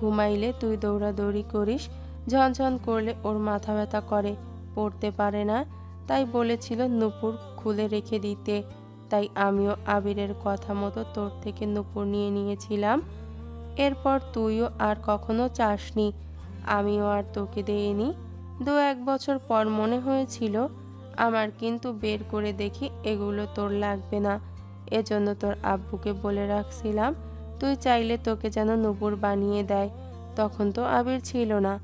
ঘুমাইলে তুই দৌড়াদৌড়ি করিস, ঝনঝন করলে ওর মাথা ব্যথা করে, পড়তে পারে না, তাই বলেছিল নূপুর খুলে রেখে দিতে। তাই আমিও আবিরের কথা মতো তোর থেকে নূপুর নিয়ে নিয়েছিলাম। এরপর তুইও আর কখনো চাসনি, আমিও আর তোকে দেইনি। 2-1 বছর পর মনে হয়েছিল আমার, কিন্তু বের করে দেখি এগুলো তোর লাগবে না। এজন্য তোর আব্বুকে বলে রাখছিলাম তুই চাইলে তোকে যেন নূপুর বানিয়ে দেয়। তখন তো আবির ছিল না,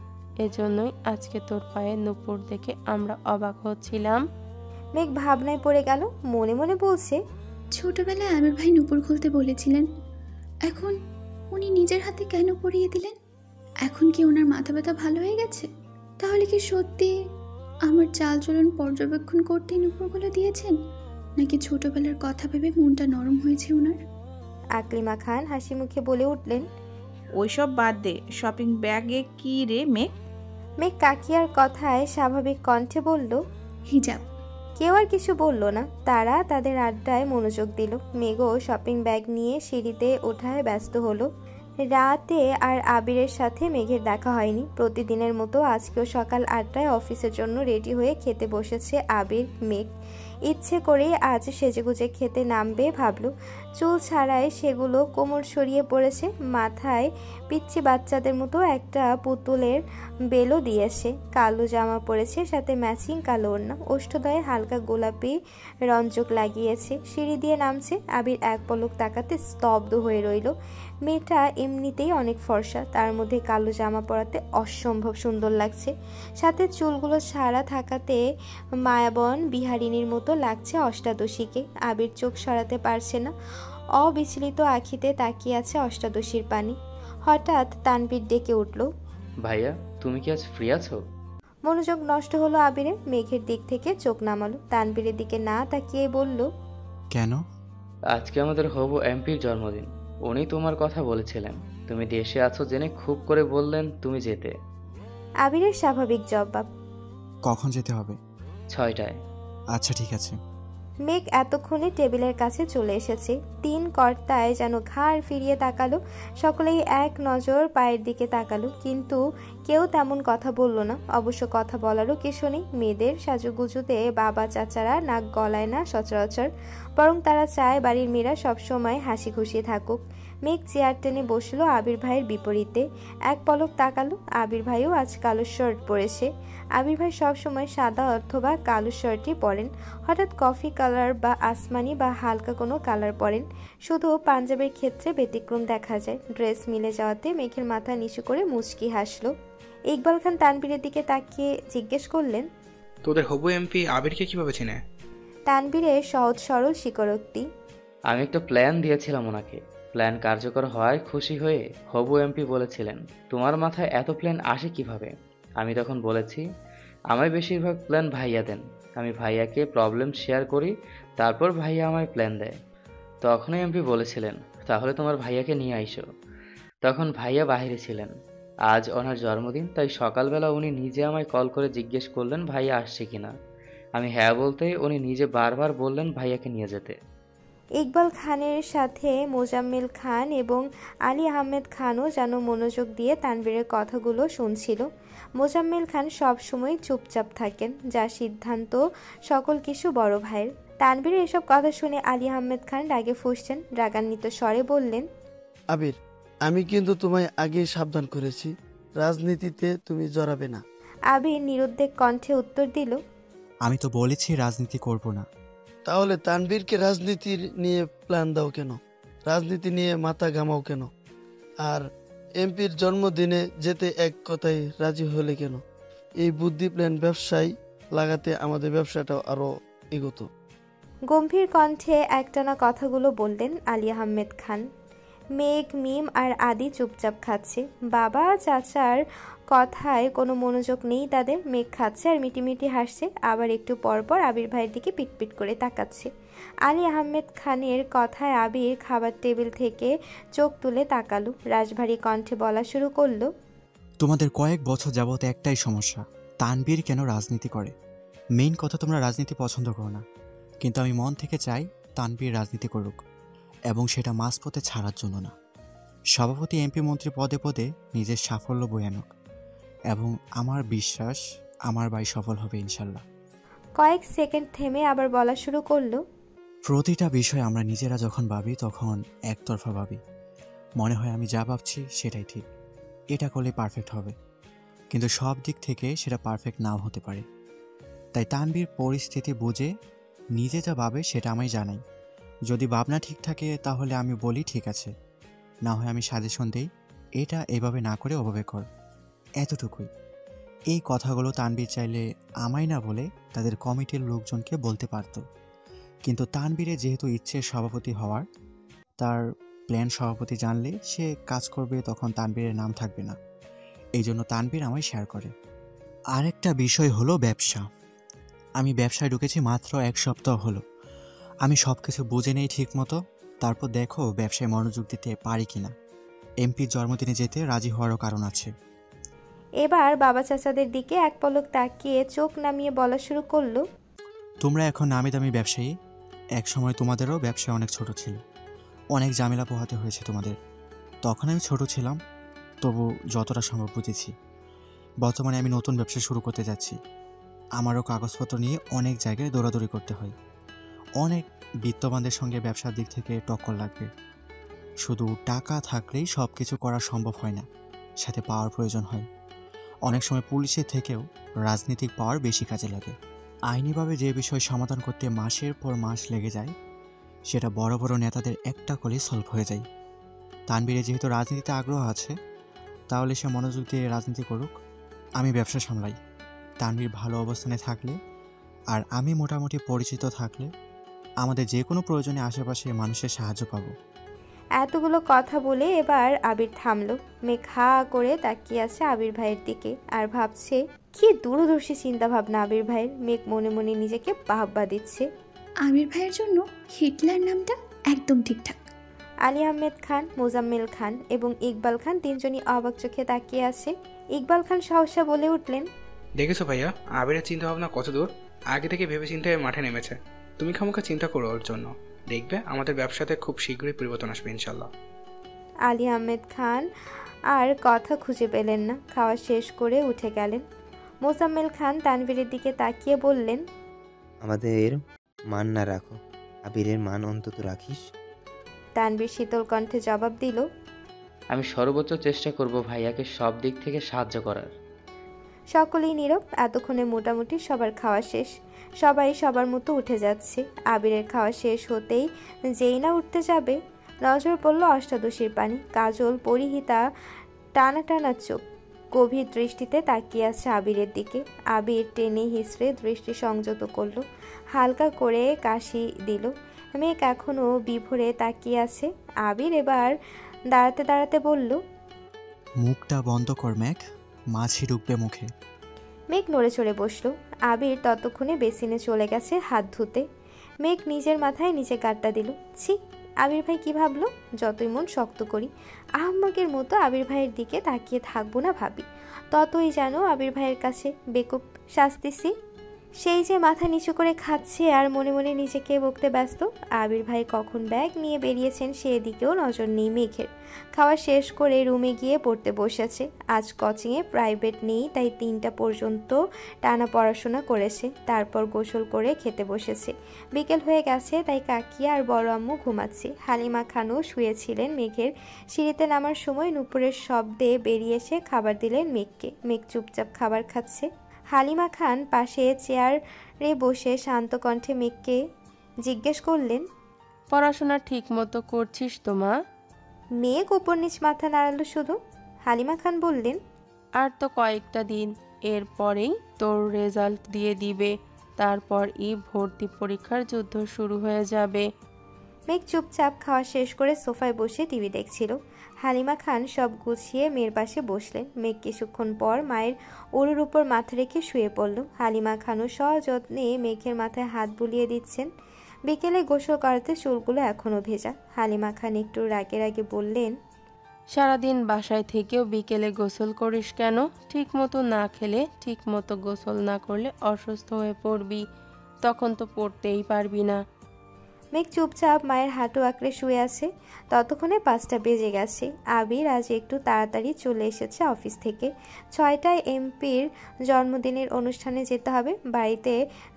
এজন্যই আজকে তোর পায়ে নূপুর দেখে আমরা অবাক হচ্ছিলাম। মেঘ ভাবনায় পড়ে গেল, মনে মনে বলছে, ছোটবেলায় আবির ভাই নূপুর খুলতে বলেছিলেন, এখন উনি নিজের হাতে কেন পরিয়ে দিলেন? এখন কি ওনার মাথা ব্যথা ভালো হয়ে গেছে? তাহলে কি সত্যি আমার চালচলন পর্যবেক্ষণ করতেই নূপুরগুলো দিয়েছেন, নাকি ছোটবেলার কথা ভেবে মনটা নরম হয়েছে ওনার? আকলিমা খান হাসি মুখে বলে উঠলেন, ওইসব বাদ দে, শপিং ব্যাগে কি রে মেঘ? মেঘ কাকিয়ার কথায় স্বাভাবিক কণ্ঠে বলল, হিজাব। কেউ আর কিছু বলল না, তারা তাদের আড্ডায় মনোযোগ দিল। মেঘও শপিং ব্যাগ নিয়ে সিঁড়িতে ওঠায় ব্যস্ত হলো। রাতে আর আবিরের সাথে মেঘের দেখা হয়নি। প্রতিদিনের মতো আজকেও সকাল 8টায় অফিসের জন্য রেডি হয়ে খেতে বসেছে আবির, মেঘ। ইচ্ছে করেই আজ সেজেগুজে খেতে নামবে ভাবলো। চুল ছাড়াই সেগুলো কোমর সরিয়ে পড়েছে, মাথায় পিচ্ছি বাচ্চাদের মতো একটা পুতুলের বেলও দিয়েছে। কালো জামা পরেছে, সাথে ম্যাচিং কালো ওড়না, ওষ্ঠদয়ে হালকা গোলাপি রঞ্জক লাগিয়েছে। সিঁড়ি দিয়ে নামছে। আবির এক পলক তাকাতে স্তব্ধ হয়ে রইল। মেয়েটা এমনিতেই অনেক ফর্সা, তার মধ্যে কালো জামা পরাতে অসম্ভব সুন্দর লাগছে। সাথে চুলগুলো ছাড়া থাকাতে মায়াবন বিহারিণীর মতো লাগছে অষ্টাদশীকে। আবির চোখ সরাতে পারছে না, অবিচলিত আখিতে তাকিয়ে আছে অষ্টাদশীর পানি। হঠাৎ তানভীর ডেকে উঠল, ভাইয়া তুমি কি আজ ফ্রি আছো? মনোযোগ নষ্ট হলো আবিরের। মেঘের দিক থেকে চোখ নামালো, তানভীরের দিকে না তাকিয়ে বলল, কেন? আজকে আমাদের হবু এমপির জন্মদিন। উনি তোমার কথা বলেছিলেন। তুমি দেশে আছো জেনে খুব করে বললেন তুমি যেতে। আবিরের স্বাভাবিক জবাব, কখন যেতে হবে? 6টায়। আচ্ছা ঠিক আছে। মেঘ এতক্ষণে টেবিলের কাছে চলে এসেছে। 3 কর্তায় যেন ঘাড় ফিরিয়ে তাকালো। সকলেই এক নজর পায়ের দিকে তাকালো, কিন্তু কেউ তেমন কথা বলল না। অবশ্য কথা বলারও কিছু নেই। মেয়েদের সাজুগুজুতে বাবা চাচারা নাক গলায় না সচরাচর, বরং তারা চায় বাড়ির মেয়েরা সবসময় হাসি খুশি থাকুক। মেঘ চেয়ার টেনে বসলো আবির ভাইয়ের বিপরীতে। এক পলক তাকালো। আবির ভাইও আজ কালো শার্ট পরেছে। আবির ভাই সবসময় সাদা অথবা কালো শার্টই পরেন। হঠাৎ কফি কালার বা আসমানি বা হালকা কোনো কালার পরেন। শুধু পাঞ্জাবের ক্ষেত্রে ব্যতিক্রম দেখা যায়। ড্রেস মিলে যাওয়াতে মেঘের মাথা নিচু করে মুচকি হাসলো। ইকবাল খান তানভীরের দিকে তাকিয়ে জিজ্ঞেস করলেন, তোদের হবু এমপি আবিরকে কিভাবে চিনে? তানভীরের সহজ সরল স্বীকারোক্তি, আমি একটা প্ল্যান দিয়েছিলাম ওনাকে। প্ল্যান কার্যকর হওয়ায় খুশি হয়ে হবু এমপি বলেছিলেন তোমার মাথায় এত প্ল্যান আসে কিভাবে। আমি তখন বলেছি আমায় বেশিরভাগ প্ল্যান ভাইয়া দেন, আমি ভাইয়াকে প্রবলেম শেয়ার করি, তারপর ভাইয়া আমায় প্ল্যান দেয়। তখনই এমপি বলেছিলেন তাহলে তোমার ভাইয়াকে নিয়ে আইসো। তখন ভাইয়া বাইরে ছিলেন। আজ ওনার জন্মদিন, তাই সকালবেলা উনি নিজে আমায় কল করে জিজ্ঞেস করলেন ভাইয়া আসছে কিনা। আমি হ্যাঁ বলতেই উনি নিজে বারবার বললেন ভাইয়াকে নিয়ে যেতে। ইকবাল খানের সাথে মোজাম্মেল খান এবং আলী আহমেদ খানও যেন মনোযোগ দিয়ে তানভীরের কথাগুলো শুনছিল। মোজাম্মেল খান সবসময় চুপচাপ থাকেন, যার সিদ্ধান্ত সকল কিছু বড় ভাইয়ের। তানভীরের এসব কথা শুনে আলী আহমেদ খান রাগে ফুঁসছেন। রাগান্বিত স্বরে বললেন, আবির, আমি কিন্তু তোমায় আগেই সাবধান করেছি, রাজনীতিতে তুমি জড়াবে না। আবির নিরুদ্বেগ কণ্ঠে উত্তর দিল, আমি তো বলেছি রাজনীতি করব না। তাহলে তানভীরকে রাজনীতির নিয়ে প্ল্যান দাও কেন? রাজনীতি নিয়ে মাথা ঘামাও কেন? আর এমপির জন্মদিনে যেতে এক কথায় রাজি হলে কেন? এই বুদ্ধি প্ল্যান ব্যবসায় লাগাতে আমাদের ব্যবসাটাও আরো এগোতো। গম্ভীর কণ্ঠে একটানা কথাগুলো বললেন আলী আহমেদ খান। মেঘ, মিম আর আদি চুপচাপ খাচ্ছে। বাবা চাচার কথায় কোনো মনোযোগ নেই তাদের। মেঘ খাচ্ছে আর মিটিমিটি হাসছে, আবার একটু পরপর আবির ভাইয়ের দিকে পিটপিট করে তাকাচ্ছে। আলী আহমেদ খানের কথায় আবির খাবার টেবিল থেকে চোখ তুলে তাকালো। রাশভারী কণ্ঠে বলা শুরু করলো, তোমাদের কয়েক বছর যাবত একটাই সমস্যা, তানবীর কেন রাজনীতি করে। মেইন কথা তোমরা রাজনীতি পছন্দ করো না, কিন্তু আমি মন থেকে চাই তানবীর রাজনীতি করুক, এবং সেটা মাঝপথে ছাড়ার জন্য না। সভাপতি, এমপি, মন্ত্রী পদে পদে নিজের সাফল্য বয়ে আনুক, এবং আমার বিশ্বাস আমার ভাই সফল হবে ইনশাল্লাহ। কয়েক সেকেন্ড থেমে আবার বলা শুরু করলো, প্রতিটা বিষয় আমরা নিজেরা যখন ভাবি তখন একতরফা ভাবি। মনে হয় আমি যা ভাবছি সেটাই ঠিক, এটা করলে পারফেক্ট হবে, কিন্তু সব দিক থেকে সেটা পারফেক্ট নাও হতে পারে। তাই তানবীর পরিস্থিতি বুঝে নিজে যা ভাবে সেটা আমায় জানাই। যদি ভাবনা ঠিক থাকে তাহলে আমি বলি ঠিক আছে, না হয় আমি সাজেশন দিই এটা এভাবে না করে ওভাবে কর, এতটুকুই। এই কথাগুলো তানবীর চাইলে আমায় না বলে তাদের কমিটির লোকজনকে বলতে পারত, কিন্তু তানবীরের যেহেতু ইচ্ছে সভাপতি হওয়ার, তার প্ল্যান সভাপতি জানলে সে কাজ করবে, তখন তানবীরের নাম থাকবে না। এই জন্য তানবীর আমায় শেয়ার করে। আরেকটা বিষয় হলো ব্যবসা। আমি ব্যবসায় ঢুকেছি মাত্র 1 সপ্তাহ হলো। আমি সব কিছু বুঝে নেই ঠিক মতো, তারপর দেখো ব্যবসায় মনোযোগ দিতে পারি কিনা। এমপির জন্মদিনে যেতে রাজি হওয়ারও কারণ আছে। এবার বাবা চাচাদের দিকে এক পলক তাকিয়ে চোখ নামিয়ে বলা শুরু করলো, তোমরা এখন নামি দামি ব্যবসায়ী, এক সময় তোমাদেরও ব্যবসায় অনেক ছোট ছিল, অনেক ঝামেলা পোহাতে হয়েছে তোমাদের। তখন আমি ছোট ছিলাম, তবু যতটা সম্ভব বুঝেছি। বর্তমানে আমি নতুন ব্যবসা শুরু করতে যাচ্ছি, আমারও কাগজপত্র নিয়ে অনেক জায়গায় দৌড়াদৌড়ি করতে হয়। অনেক বিত্তবানদের সঙ্গে ব্যবসার দিক থেকে টক্কর লাগবে। শুধু টাকা থাকলেই সব কিছু করা সম্ভব হয় না, সাথে পাওয়ার প্রয়োজন হয়। অনেক সময় পুলিশের থেকেও রাজনৈতিক পাওয়ার বেশি কাজে লাগে। আইনিভাবে যে বিষয় সমাধান করতে মাসের পর মাস লেগে যায়, সেটা বড় বড় নেতাদের একটা কলেই সলভ হয়ে যায়। তানবীরের যেহেতু রাজনীতিতে আগ্রহ আছে, তাহলে সে মনোযোগ দিয়ে রাজনীতি করুক, আমি ব্যবসা সামলাই। তানবীর ভালো অবস্থানে থাকলে আর আমি মোটামুটি পরিচিত থাকলে আমাদের যে কোনো প্রয়োজনে আশেপাশে মানুষের সাহায্য পাবো। এতগুলো কথা বলে এবার আবির থামলো। মেঘ হা করে তাকিয়ে আছে আবির ভাইয়ের দিকে আর ভাবছে কি দূরদর্শী চিন্তা ভাবনা আবির ভাইয়ের। মেঘ মনে মনে নিজেকে বাহবা দিচ্ছে। আমির ভাইয়ের জন্য হিটলার নামটা একদম ঠিকঠাক। আলী আহমেদ খান, মোজাম্মেল খান এবং ইকবাল খান তিনজনই অবাক চোখে তাকিয়ে আছে। ইকবাল খান সহসা বলে উঠলেন, দেখেছো ভাইয়া আবিরের চিন্তা ভাবনা কত দূর, আগে থেকে ভেবে চিন্তায় মাঠে নেমেছে। তুমি খামোখা চিন্তা করো ওর জন্য, দেখবে আমাদের ব্যবসাতে খুব শীঘ্রই পরিবর্তন আসবে ইনশাল্লাহ। আলী আহমেদ খান আর কথা খুঁজে পেলেন না, খাওয়া শেষ করে উঠে গেলেন। মোজাম্মেল খান তানভীরের দিকে তাকিয়ে বললেন, আমাদের মান না রাখো, আবিরের মান অন্তত রাখিস। তানভীর শীতল কণ্ঠে জবাব দিল, আমি সর্বোচ্চ চেষ্টা করব ভাইয়াকে সব দিক থেকে সাহায্য করার। সকলেই নীরব। এতক্ষণে মোটামুটি সবার খাওয়া শেষ, সবাই সবার মতো উঠে যাচ্ছে। আবিরের খাওয়া শেষ হতেই যেই না উঠতে যাবে, নজর পড়ল অষ্টাদশীর পানি। কাজল পরিহিতা টানা টানা চোখ গভীর দৃষ্টিতে তাকিয়ে আছে আবিরের দিকে। আবির টেনে হিসড়ে দৃষ্টি সংযত করলো, হালকা করে কাশি দিল। মেঘ এখনো বিভোরে তাকিয়ে আছে। আবির এবার দাঁড়াতে দাঁড়াতে বলল, মুখটা বন্ধ কর মেঘ, মাছি ঢুকবে মুখে। মেঘ নড়ে চড়ে বসলো। আবির ততক্ষণে বেসিনে চলে গেছে হাত ধুতে। মেঘ নিজের মাথায় নিচে গাঁটটা দিল। ছি, আবির ভাই কি ভাবলো? যতই মন শক্ত করি, আহম্মকের মতো আবির ভাইয়ের দিকে তাকিয়ে থাকবো না ভাবি, ততই যেন আবির ভাইয়ের কাছে বেকুব শাস্তিছি। সেই যে মাথা নিচু করে খাচ্ছে আর মনে মনে নিজেকে বকতে ব্যস্ত। আবির ভাই কখন ব্যাগ নিয়ে বেরিয়েছেন সেদিকেও নজর নেই মেঘের। খাওয়া শেষ করে রুমে গিয়ে পড়তে বসেছে। আজ কোচিংয়ে প্রাইভেট নেই, তাই 3টা পর্যন্ত টানা পড়াশোনা করেছে। তারপর গোসল করে খেতে বসেছে। বিকেল হয়ে গেছে, তাই কাকিয়া আর বড় আম্মু ঘুমাচ্ছে। হালিমা খানও শুয়েছিলেন। মেঘের সিঁড়িতে নামার সময় নুপুরের শব্দে বেরিয়ে এসে খাবার দিলেন মেঘকে। মেঘ চুপচাপ খাবার খাচ্ছে। হালিমা খান পাশে চেয়ারে বসে শান্ত কণ্ঠে মেঘকে জিজ্ঞেস করলেন, পড়াশোনা ঠিক মতো করছিস তো মা? মেঘ উপর নিচ মাথা নাড়ালো শুধু। হালিমা খান বললেন, আর তো কয়েকটা দিন, এরপরেই তোর রেজাল্ট দিয়ে দিবে, তারপর ভর্তি পরীক্ষার যুদ্ধ শুরু হয়ে যাবে। মেঘ চুপচাপ খাওয়া শেষ করে সোফায় বসে টিভি দেখছিল। হালিমা খান সব গুছিয়ে মেয়ের পাশে বসলেন। মেঘ কিছুক্ষণ পর মায়ের উরুর উপর মাথা রেখে শুয়ে পড়ল। হালিমা খানও সযত্নে মেঘের মাথায় হাত বুলিয়ে দিচ্ছেন। বিকেলে গোসল করাতে চুলগুলো এখনো ভেজা। হালিমা খান একটু রাগে রাগে বললেন, সারাদিন বাসায় থেকেও বিকেলে গোসল করিস কেন? ঠিক মতো না খেলে, ঠিক মতো গোসল না করলে অসুস্থ হয়ে পড়বি, তখন তো পড়তেই পারবি না। মেঘ চুপচাপ মায়ের হাঁটু আঁকড়ে শুয়ে আছে। ততক্ষণে 5টা বেজে গেছে। আবির আজ একটু তাড়াতাড়ি চলে এসেছে অফিস থেকে। 6টায় এমপির জন্মদিনের অনুষ্ঠানে যেতে হবে। বাড়িতে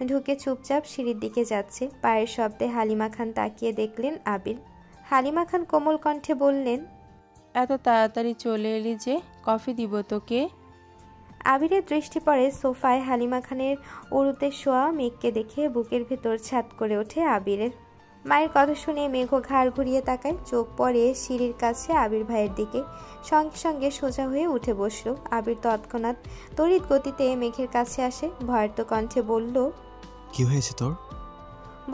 ঢুকে চুপচাপ সিঁড়ির দিকে যাচ্ছে। পায়ের শব্দে হালিমা খান তাকিয়ে দেখলেন আবির। হালিমা খান কোমল কণ্ঠে বললেন, এত তাড়াতাড়ি চলে এলি যে, কফি দিব তোকে? আবিরের দৃষ্টি পড়ে সোফায় হালিমা খানের উরুতে শোয়া মেঘকে দেখে বুকের ভেতর ছাদ করে ওঠে আবিরের। মায়ের কথা শুনে মেঘ ঘাড় ঘুরিয়ে তাকায়। চোখ পড়ে সিঁড়ির কাছে আবির ভাইয়ের দিকে। সঙ্গে সঙ্গে সোজা হয়ে উঠে বসলো। আবির তৎক্ষণাৎ তড়িৎ গতিতে মেঘের কাছে আসে। ভয়ার্ত কণ্ঠে বলল, কি হয়েছে তোর?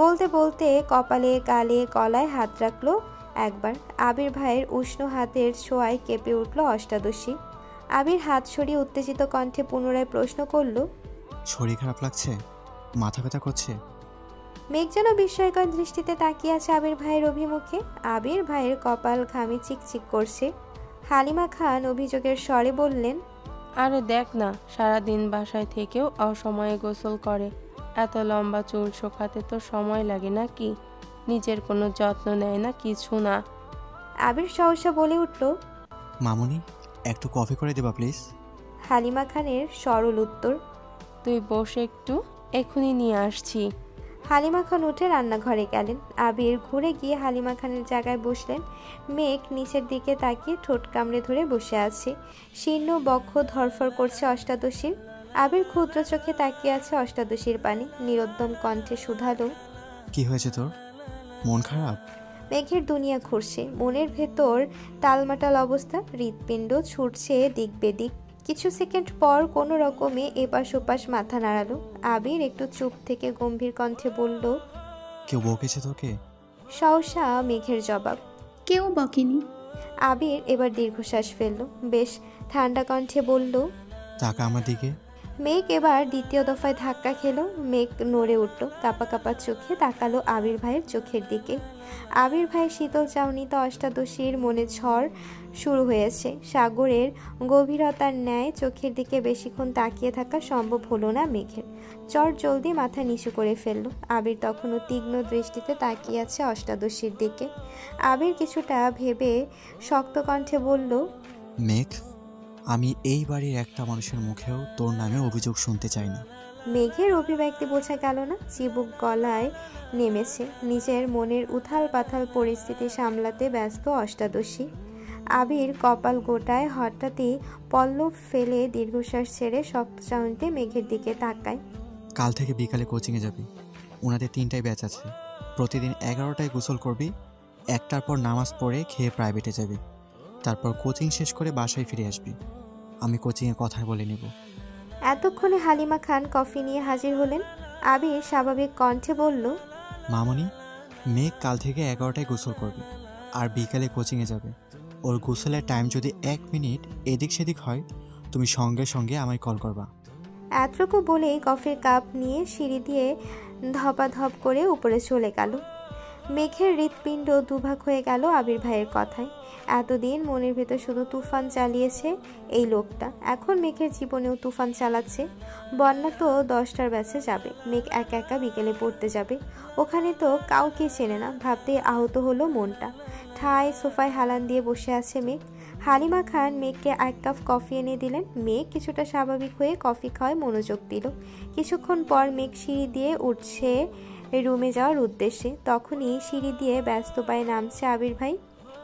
বলতে বলতে কপালে গালে গলায় হাত রাখলো একবার। আবির ভাইয়ের উষ্ণ হাতের ছোঁয়ায় কেঁপে উঠল অষ্টাদশী। আবির হাত সরিয়ে উত্তেজিত কণ্ঠে পুনরায় প্রশ্ন করল, শরীর খারাপ লাগছে? মাথা ব্যথা করছে? মেঘ যেন বিস্ময়কর দৃষ্টিতে তাকিয়ে আছে আবির ভাইয়ের অভিমুখে। আবির ভাইয়ের কপাল ঘামে চিকচিক করছে। হালিমা খান অভিযোগের স্বরে বললেন, আরে দেখ না, সারাদিন বাসায় থেকেও অসময়ে গোসল করে। এত লম্বা চুল শোকাতে তো সময় লাগে নাকি? নিজের কোনো যত্ন নেয় না, কিছু না। আবির সহসা বলে উঠল, মামুনি, একটু কফি করে দেবা প্লিজ? হালিমা খানের সরল উত্তর, তুই বসে একটু, এক্ষুনি নিয়ে আসছি। হালিমা খান উঠে রান্নাঘরে গেলেন। আবির ঘুরে গিয়ে হালিমা খানের জায়গায় বসলেন। মেঘ নিচের দিকে তাকিয়ে ঠোঁট কামড়ে ধরে বসে আছে। শীর্ণ বক্ষ ধরফর করছে অষ্টাদশীর। আবির ক্ষুদ্র চোখে তাকিয়ে আছে অষ্টাদশীর পানি। নিরুদ্যম কণ্ঠে শুধালো, কি হয়েছে তোর? মন খারাপ? মেঘের দুনিয়া ঘুরছে, মনের ভেতর টালমাটাল অবস্থা। হৃৎপিণ্ড ছুটছে দিক বেদিক। কিছু সেকেন্ড পর কোনো রকমে এপাশ ওপাশ মাথা নাড়ালো। আবির একটু চুপ থেকে গম্ভীর কণ্ঠে বলল, কেউ বকেছে তোকে? সহসা মেঘের জবাব, কেউ বকেনি। আবির এবার দীর্ঘশ্বাস ফেলল। বেশ ঠান্ডা কণ্ঠে বলল, টাকা আমার দিকে। মেঘ এবার দ্বিতীয় দফায় ধাক্কা খেলো। মেঘ নড়ে উঠল, কাপা কাপা চোখে তাকালো আবির ভাইয়ের চোখের দিকে। আবির ভাইয়ের শীতল চাউনিতে অষ্টাদশীর মনে ঝড় শুরু হয়েছে। সাগরের গভীরতার ন্যায় চোখের দিকে বেশিক্ষণ তাকিয়ে থাকা সম্ভব হলো না মেঘের। চট জলদি মাথা নিচু করে ফেললো। আবির তখনও তীক্ষ্ণ দৃষ্টিতে তাকিয়ে আছে অষ্টাদশীর দিকে। আবির কিছুটা ভেবে শক্ত কণ্ঠে বলল, মেঘ, আমি এই বাড়ির একটা মানুষের মুখেও তোর নামে অভিযোগ শুনতে চাই না। মেঘের অভিব্যক্তি বোঝা গেল না, চিবুক গলায় নেমেছে। নিজের মনের উথাল পাথাল পরিস্থিতি সামলাতে ব্যস্ত অষ্টাদশী। আবির কপাল গোটায় হঠাৎই পল্লব ফেলে দীর্ঘশ্বাস ছেড়ে শক্ত চাউনিতে মেঘের দিকে তাকায়। কাল থেকে বিকালে কোচিংয়ে যাবি। ওনাদের 3টায় ব্যাচ আছে। প্রতিদিন 11টায় গোসল করবি। 1টার পর নামাজ পড়ে খেয়ে প্রাইভেটে যাবি। তারপর কোচিং শেষ করে বাসায় ফিরে আসবি। আমি কোচিংয়ে কথা বলে নেব। এতক্ষণে হালিমা খান কফি নিয়ে হাজির হলেন। আবির স্বাভাবিক কণ্ঠে বলল, মামনি, মেঘ কাল থেকে 11টায় গোসল করবে আর বিকালে কোচিংয়ে যাবে। ওর গোসলের টাইম যদি 1 মিনিট এদিক সেদিক হয়, তুমি সঙ্গে সঙ্গে আমায় কল করবা। এতটুকু বলেই কফির কাপ নিয়ে সিঁড়ি দিয়ে ধপাধপ করে উপরে চলে গেল। মেঘের হৃৎপিণ্ড দুভাগ হয়ে গেল আবির ভাইয়ের কথায়। এতদিন মনের ভেতর শুধু তুফান চালিয়েছে এই লোকটা, এখন মেঘের জীবনেও তুফান চালাচ্ছে। বন্যা তো 10টার ব্যাচে যাবে, মেঘ একা একা বিকেলে পড়তে যাবে। ওখানে তো কাউকে চেনে না, ভাবতে আহত হলো মনটা। ঠায় সোফায় হালান দিয়ে বসে আছে মেঘ। হালিমা খান মেঘকে 1 কাপ কফি এনে দিলেন। মেঘ কিছুটা স্বাভাবিক হয়ে কফি খাওয়ায় মনোযোগ দিল। কিছুক্ষণ পর মেঘ সিঁড়ি দিয়ে উঠছে রুমে যাওয়ার উদ্দেশ্যে। তখনই সিঁড়ি দিয়ে ব্যস্ত পায়ে নামছে আবির ভাই।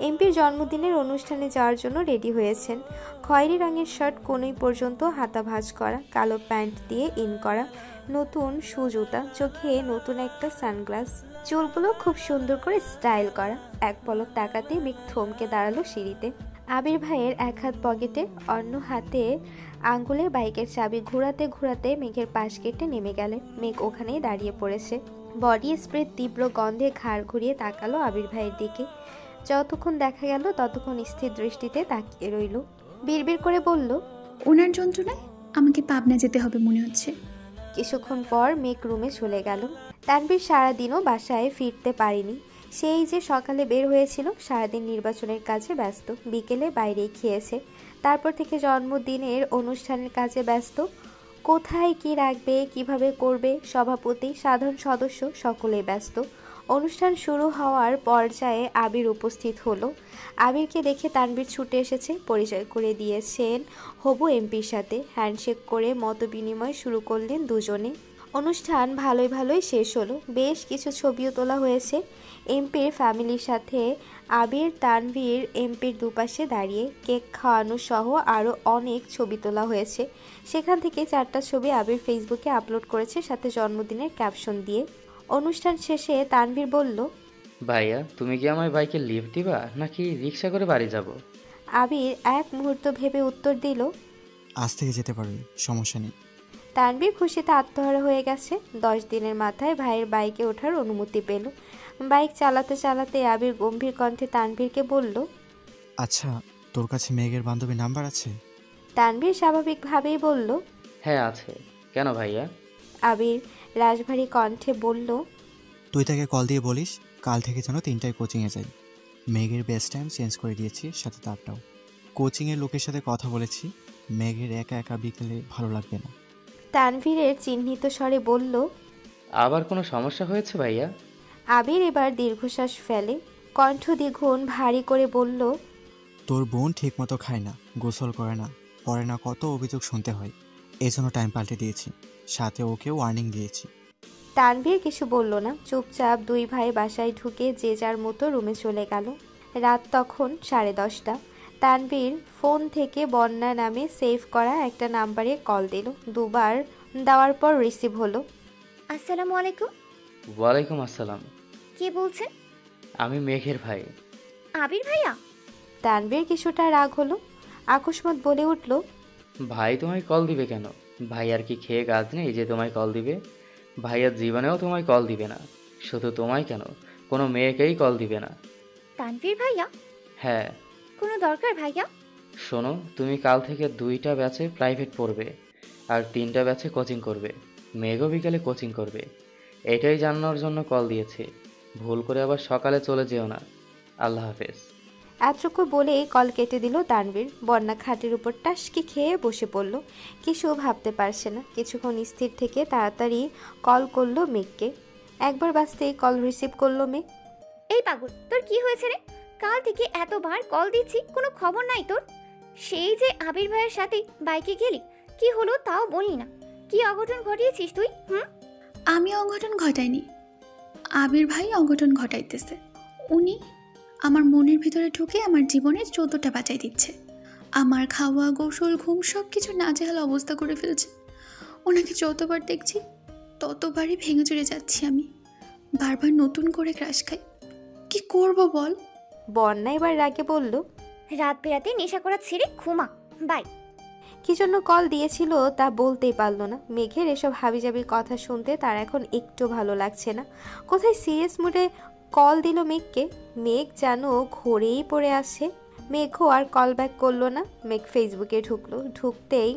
এমপির জন্মদিনের অনুষ্ঠানে যাওয়ার জন্য রেডি হয়েছেন। খয়েরি রঙের শার্ট কোনই পর্যন্ত হাতা ভাঁজ করা, কালো প্যান্ট দিয়ে ইন করা, নতুন শু জুতা, চোখে নতুন একটা সানগ্লাস, চুলগুলো খুব সুন্দর করে স্টাইল করা। এক পলক তাকাতে মেঘ থমকে দাঁড়ালো সিঁড়িতে। আবির ভাইয়ের এক হাত পকেটে, অন্য হাতে আঙ্গুলের বাইকের চাবি ঘোরাতে ঘোরাতে মেঘের পাশ কেটে নেমে গেলেন। মেঘ ওখানেই দাঁড়িয়ে পড়েছে। বডি স্প্রের তীব্র গন্ধে ঘাড় ঘুরিয়ে তাকালো আবির ভাইয়ের দিকে। যতক্ষণ দেখা গেল ততক্ষণ স্থির দৃষ্টিতে তাকিয়ে রইল। বিড়বিড় করে বলল, ওনার যন্ত্রণায় আমাকে পাবনা যেতে হবে মনে হচ্ছে। কিছুক্ষণ পর মেঘ রুমে চলে গেল। তানভীর সারাদিনও বাসায় ফিরতে পারেনি। সেই যে সকালে বের হয়েছিল, সারাদিন নির্বাচনের কাজে ব্যস্ত, বিকেলে বাইরেই খেয়েছে। তারপর থেকে জন্মদিনের অনুষ্ঠানের কাজে ব্যস্ত। কোথায় কি রাখবে, কিভাবে করবে, সভাপতি, সাধারণ সদস্য সকলেই ব্যস্ত। অনুষ্ঠান শুরু হওয়ার পর্যায়ে আবির উপস্থিত হলো। আবিরকে দেখে তানভীর ছুটে এসেছে, পরিচয় করে দিয়েছেন হবু এমপির সাথে। হ্যান্ডশেক করে মতবিনিময় শুরু করলেন দুজনে। অনুষ্ঠান ভালোই শেষ হলো। বেশ কিছু ছবিও তোলা হয়েছে এমপির ফ্যামিলির সাথে। আবির, তানভীর এমপির দুপাশে দাঁড়িয়ে কেক খাওয়ানো সহ আরও অনেক ছবি তোলা হয়েছে। সেখান থেকে 4টা ছবি আবির ফেসবুকে আপলোড করেছে, সাথে জন্মদিনের ক্যাপশন দিয়ে। অনুষ্ঠান শেষে তানভীর বলল, ভাইয়া, তুমি কি আমার বাইকে লিফট দিবা নাকি রিক্সা করে বাড়ি যাব? আবির এক মুহূর্ত ভেবে উত্তর দিল, আজ থেকে যেতে পারবি, সমস্যা নেই। তানভীর খুশিতে আত্মহারা হয়ে গেছে। 10 দিনের মাথায় ভাইয়ের বাইকে ওঠার অনুমতি পেল। বাইক চালাতে চালাতে আবির গম্ভীর কণ্ঠে তানভীরকে বলল, আচ্ছা, তোর কাছে মেঘের বান্ধবীর নাম্বার আছে? তানভীর স্বাভাবিকভাবেই বলল, হ্যাঁ আছে। কেন ভাইয়া? আবির রাজভারী কণ্ঠে বলল, তুই তাকে কল দিয়ে বলিস কাল থেকে যেন 3টায় কোচিংয়ে যাই। মেঘের বেস্ট টাইম চেঞ্জ করে দিয়েছি, সাথে তারটাও। কোচিংয়ের লোকের সাথে কথা বলেছি, মেঘের একা একা বিকেলে ভালো লাগবে না। তানভীরের চিহ্নিত স্বরে বলল, আবার কোনো সমস্যা হয়েছে ভাইয়া? আবির এবার দীর্ঘশ্বাস ফেলে, কণ্ঠ দ্বিগুণ ভারী করে বলল, তোর বোন ঠিকমতো খায় না, গোসল করে না, পরে না, কত অভিযোগ শুনতে হয়। এই জন্য টাইম পাল্টে দিয়েছি, সাথে ওকে ওয়ার্নিং দিয়েছি। তানভীর কিছু বলল না, চুপচাপ দুই ভাই বাসায় ঢুকে যে যার মতো রুমে চলে গেল। রাত তখন 10:30। তানভীর ফোন থেকে বন্যা নামে সেভ করা একটা নাম্বারে কল দিল। দুবার দেওয়ার পর রিসিভ হলো। আসসালামু আলাইকুম। ওয়ালাইকুম আসসালাম। কে বলছেন? আমি মেঘের ভাই। আবির ভাইয়া? তানভীর কিছুটা রাগ হলো, আকস্মাত বলে উঠল, ভাই তোমায় কল দিবে কেন? ভাই আর কি খেয়ে কাজ নেই যে তোমায় কল দিবে? ভাইয়ার জীবনেও তোমায় কল দিবে না। শুধু তোমায় কেন, কোনো মেয়েকেই কল দিবে না। তানভীর ভাইয়া? হ্যাঁ। কোনো দরকার ভাইয়া? শোনো, তুমি কাল থেকে 2টা ব্যাচে প্রাইভেট পড়বে আর 3টা ব্যাচে কোচিং করবে। মেঘও বিকালে কোচিং করবে। এটাই জানানোর জন্য কল দিয়েছি। ভুল করে আবার সকালে চলে যেও না। আল্লাহ হাফেজ। এতটুকু বলেই কল কেটে দিল তানভীর। বন্যা খাটের উপর টাসকি খেয়ে বসে পড়ল, কিছু ভাবতে পারছে না। কিছুক্ষণ স্থির থেকে তাড়াতাড়ি কল করলো মেঘকে। একবার বাজতেই কল রিসিভ করলো মেঘ। এই পাগল, তোর কি হয়েছে রে? কাল থেকে এতবার কল দিচ্ছি, কোনো খবর নাই তোর। সেই যে আবির ভাইয়ের সাথে বাইকে গেলি, কি হলো তাও বললি না। কি অঘটন ঘটিয়েছিস তুই? আমি অঘটন ঘটাইনি, আবির ভাই অঘটন ঘটাইতেছে। উনি আমার মনের ভিতরে ঢুকে আমার জীবনের 14টা বাঁচাই দিচ্ছে। আমার খাওয়া, গোসল, ঘুম সব কিছু নাজেহাল অবস্থা করে ফেলছে। ওনাকে যতবার দেখছি ততবারই ভেঙে চড়ে যাচ্ছি আমি। বারবার নতুন করে ক্রাশ খাই। কি করব বল? বন্যা এবার রাগে বলল, রাত বেরাতে নেশা করা ছেড়ে ঘুমা, বাই। কি জন্য কল দিয়েছিল তা বলতেই পারলো না। মেঘের এসব হাবিজাবির কথা শুনতে তার এখন একটু ভালো লাগছে না। কোথায় সিরিয়াস মুডে কল দিল মেঘকে। মেঘ যেন ঘোরেই পড়ে আসছে। মেঘও আর কল ব্যাক করলো না। মেঘ ফেসবুকে ঢুকলো। ঢুকতেই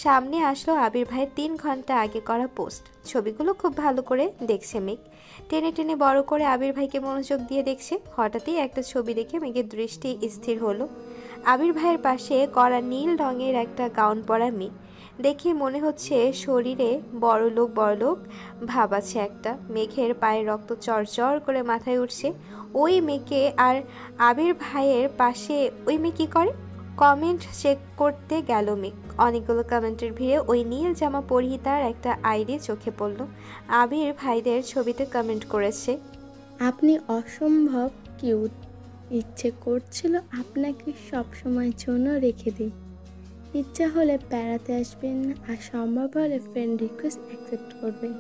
সামনে আসলো আবির ভাইয়ের 3 ঘন্টা আগে করা পোস্ট। ছবিগুলো খুব ভালো করে দেখছে মেঘ। টেনে টেনে বড় করে আবির ভাইকে মনোযোগ দিয়ে দেখছে। হঠাৎই একটা ছবি দেখে মেঘের দৃষ্টি স্থির হলো। আবির ভাইয়ের পাশে কড়া নীল রঙের একটা গাউন পরা মেয়ে। দেখে মনে হচ্ছে শরীরে বড়লোক ভাব আছে একটা। মেঘের পায়ের রক্ত চরচর করে মাথায় উঠছে। ওই মেয়েকে আর আবির ভাইয়ের পাশে ওই মেয়ে কি করে? কমেন্ট চেক করতে গেল মেঘ। অনেকগুলো কমেন্টের ভিড়ে ওই নীল জামা পরিহিতার একটা আইডি চোখে পড়ল। আবির ভাইদের ছবিতে কমেন্ট করেছে, আপনি অসম্ভব কিউট, ইচ্ছে করছিল আপনাকে সব সময়ের জন্য রেখে দিই। ইচ্ছা হলে বেড়াতে আসবেন আর সম্ভব হলে ফ্রেন্ড রিকোয়েস্ট অ্যাকসেপ্ট করবেন।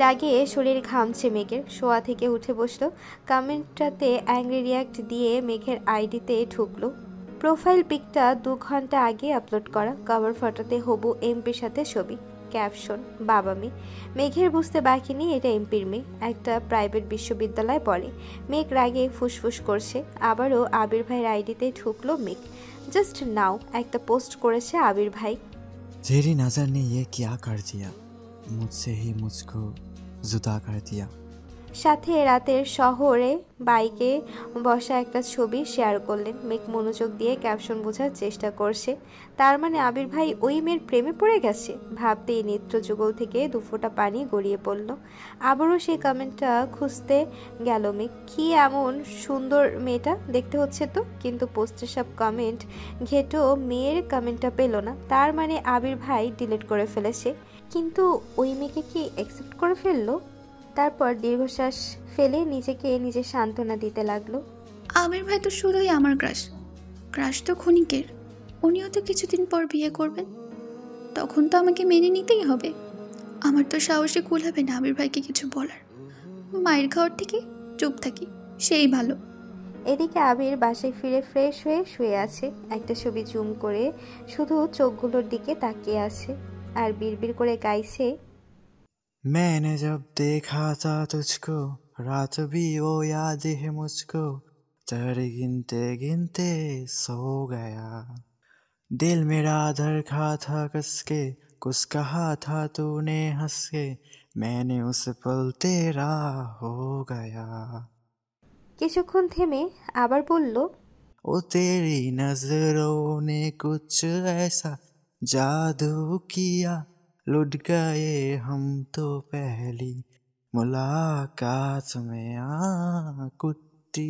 রাগে শরীর ঘামছে মেঘের। শোয়া থেকে উঠে বসলো। কমেন্টটাতে অ্যাংরি রিয়াক্ট দিয়ে মেঘের আইডিতে ঢুকলো। প্রোফাইল পিকটা 2 ঘন্টা আগে আপলোড করা। কভার ফটোতে হবু এমপির সাথে ছবি, ক্যাপশন বাবা মেয়ে। মেঘের বুঝতে বাকি নেই এটা এমপির মেয়ে, একটা প্রাইভেট বিশ্ববিদ্যালয়ে পড়ে। মেঘ রাগে ফুসফুস করছে। আবারও আবির ভাইয়ের আইডিতে ঢুকলো মেঘ। জাস্ট নাও একটা পোস্ট করেছে আবির ভাই, तेरी नजर ने ये क्या कर दिया, मुझसे ही मुझको जुदा कर दिया। সাথে রাতের শহরে বাইকে বসা একটা ছবি শেয়ার করলেন। মেঘ মনোযোগ দিয়ে ক্যাপশন বোঝার চেষ্টা করছে। তার মানে আবির ভাই ওই মেয়ের প্রেমে পড়ে গেছে। ভাবতেই নেত্র যুগল থেকে 2 ফোঁটা পানি গড়িয়ে পড়ল। আবারও সেই কমেন্টটা খুঁজতে গেল মেঘ। কি এমন সুন্দর মেয়েটা দেখতে হচ্ছে তো। কিন্তু পোস্টের সব কমেন্ট ঘেটেও মেয়ের কমেন্টটা পেল না। তার মানে আবির ভাই ডিলিট করে ফেলেছে। কিন্তু ওই মেয়েকে কি অ্যাকসেপ্ট করে ফেললো? তারপর দীর্ঘশ্বাস ফেলে নিজেকে নিজে সান্ত্বনা দিতে লাগলো। আবির ভাই তো শুধুই আমার ক্রাশ তো ক্ষণিকের। উনিও তো কিছুদিন পর বিয়ে করবেন, তখন তো আমাকে মেনে নিতেই হবে। আমার তো সাহসে কুলাবে না আবির ভাইকে কিছু বলার। মায়ের খাওয়ার থেকে চুপ থাকি, সেই ভালো। এদিকে আবির বাসায় ফিরে ফ্রেশ হয়ে শুয়ে আছে। একটা ছবি জুম করে শুধু চোখগুলোর দিকে তাকিয়ে আছে আর বিড়বিড় করে গাইছে, मैंने जब देखा था तुझको रात भी वो याद है मुझको, तारे गिनते गिनते सो गया, दिल मेरा धड़का था कसके, कुछ कहा था तूने हंस के, मैंने उस पल तेरा हो गया। কিছুক্ষণ থেমে আবার বলল, ओ तेरी नजरों ने कुछ ऐसा जादू किया, लुट गए हम तो पहली मुलाकात में आ कुट्टी।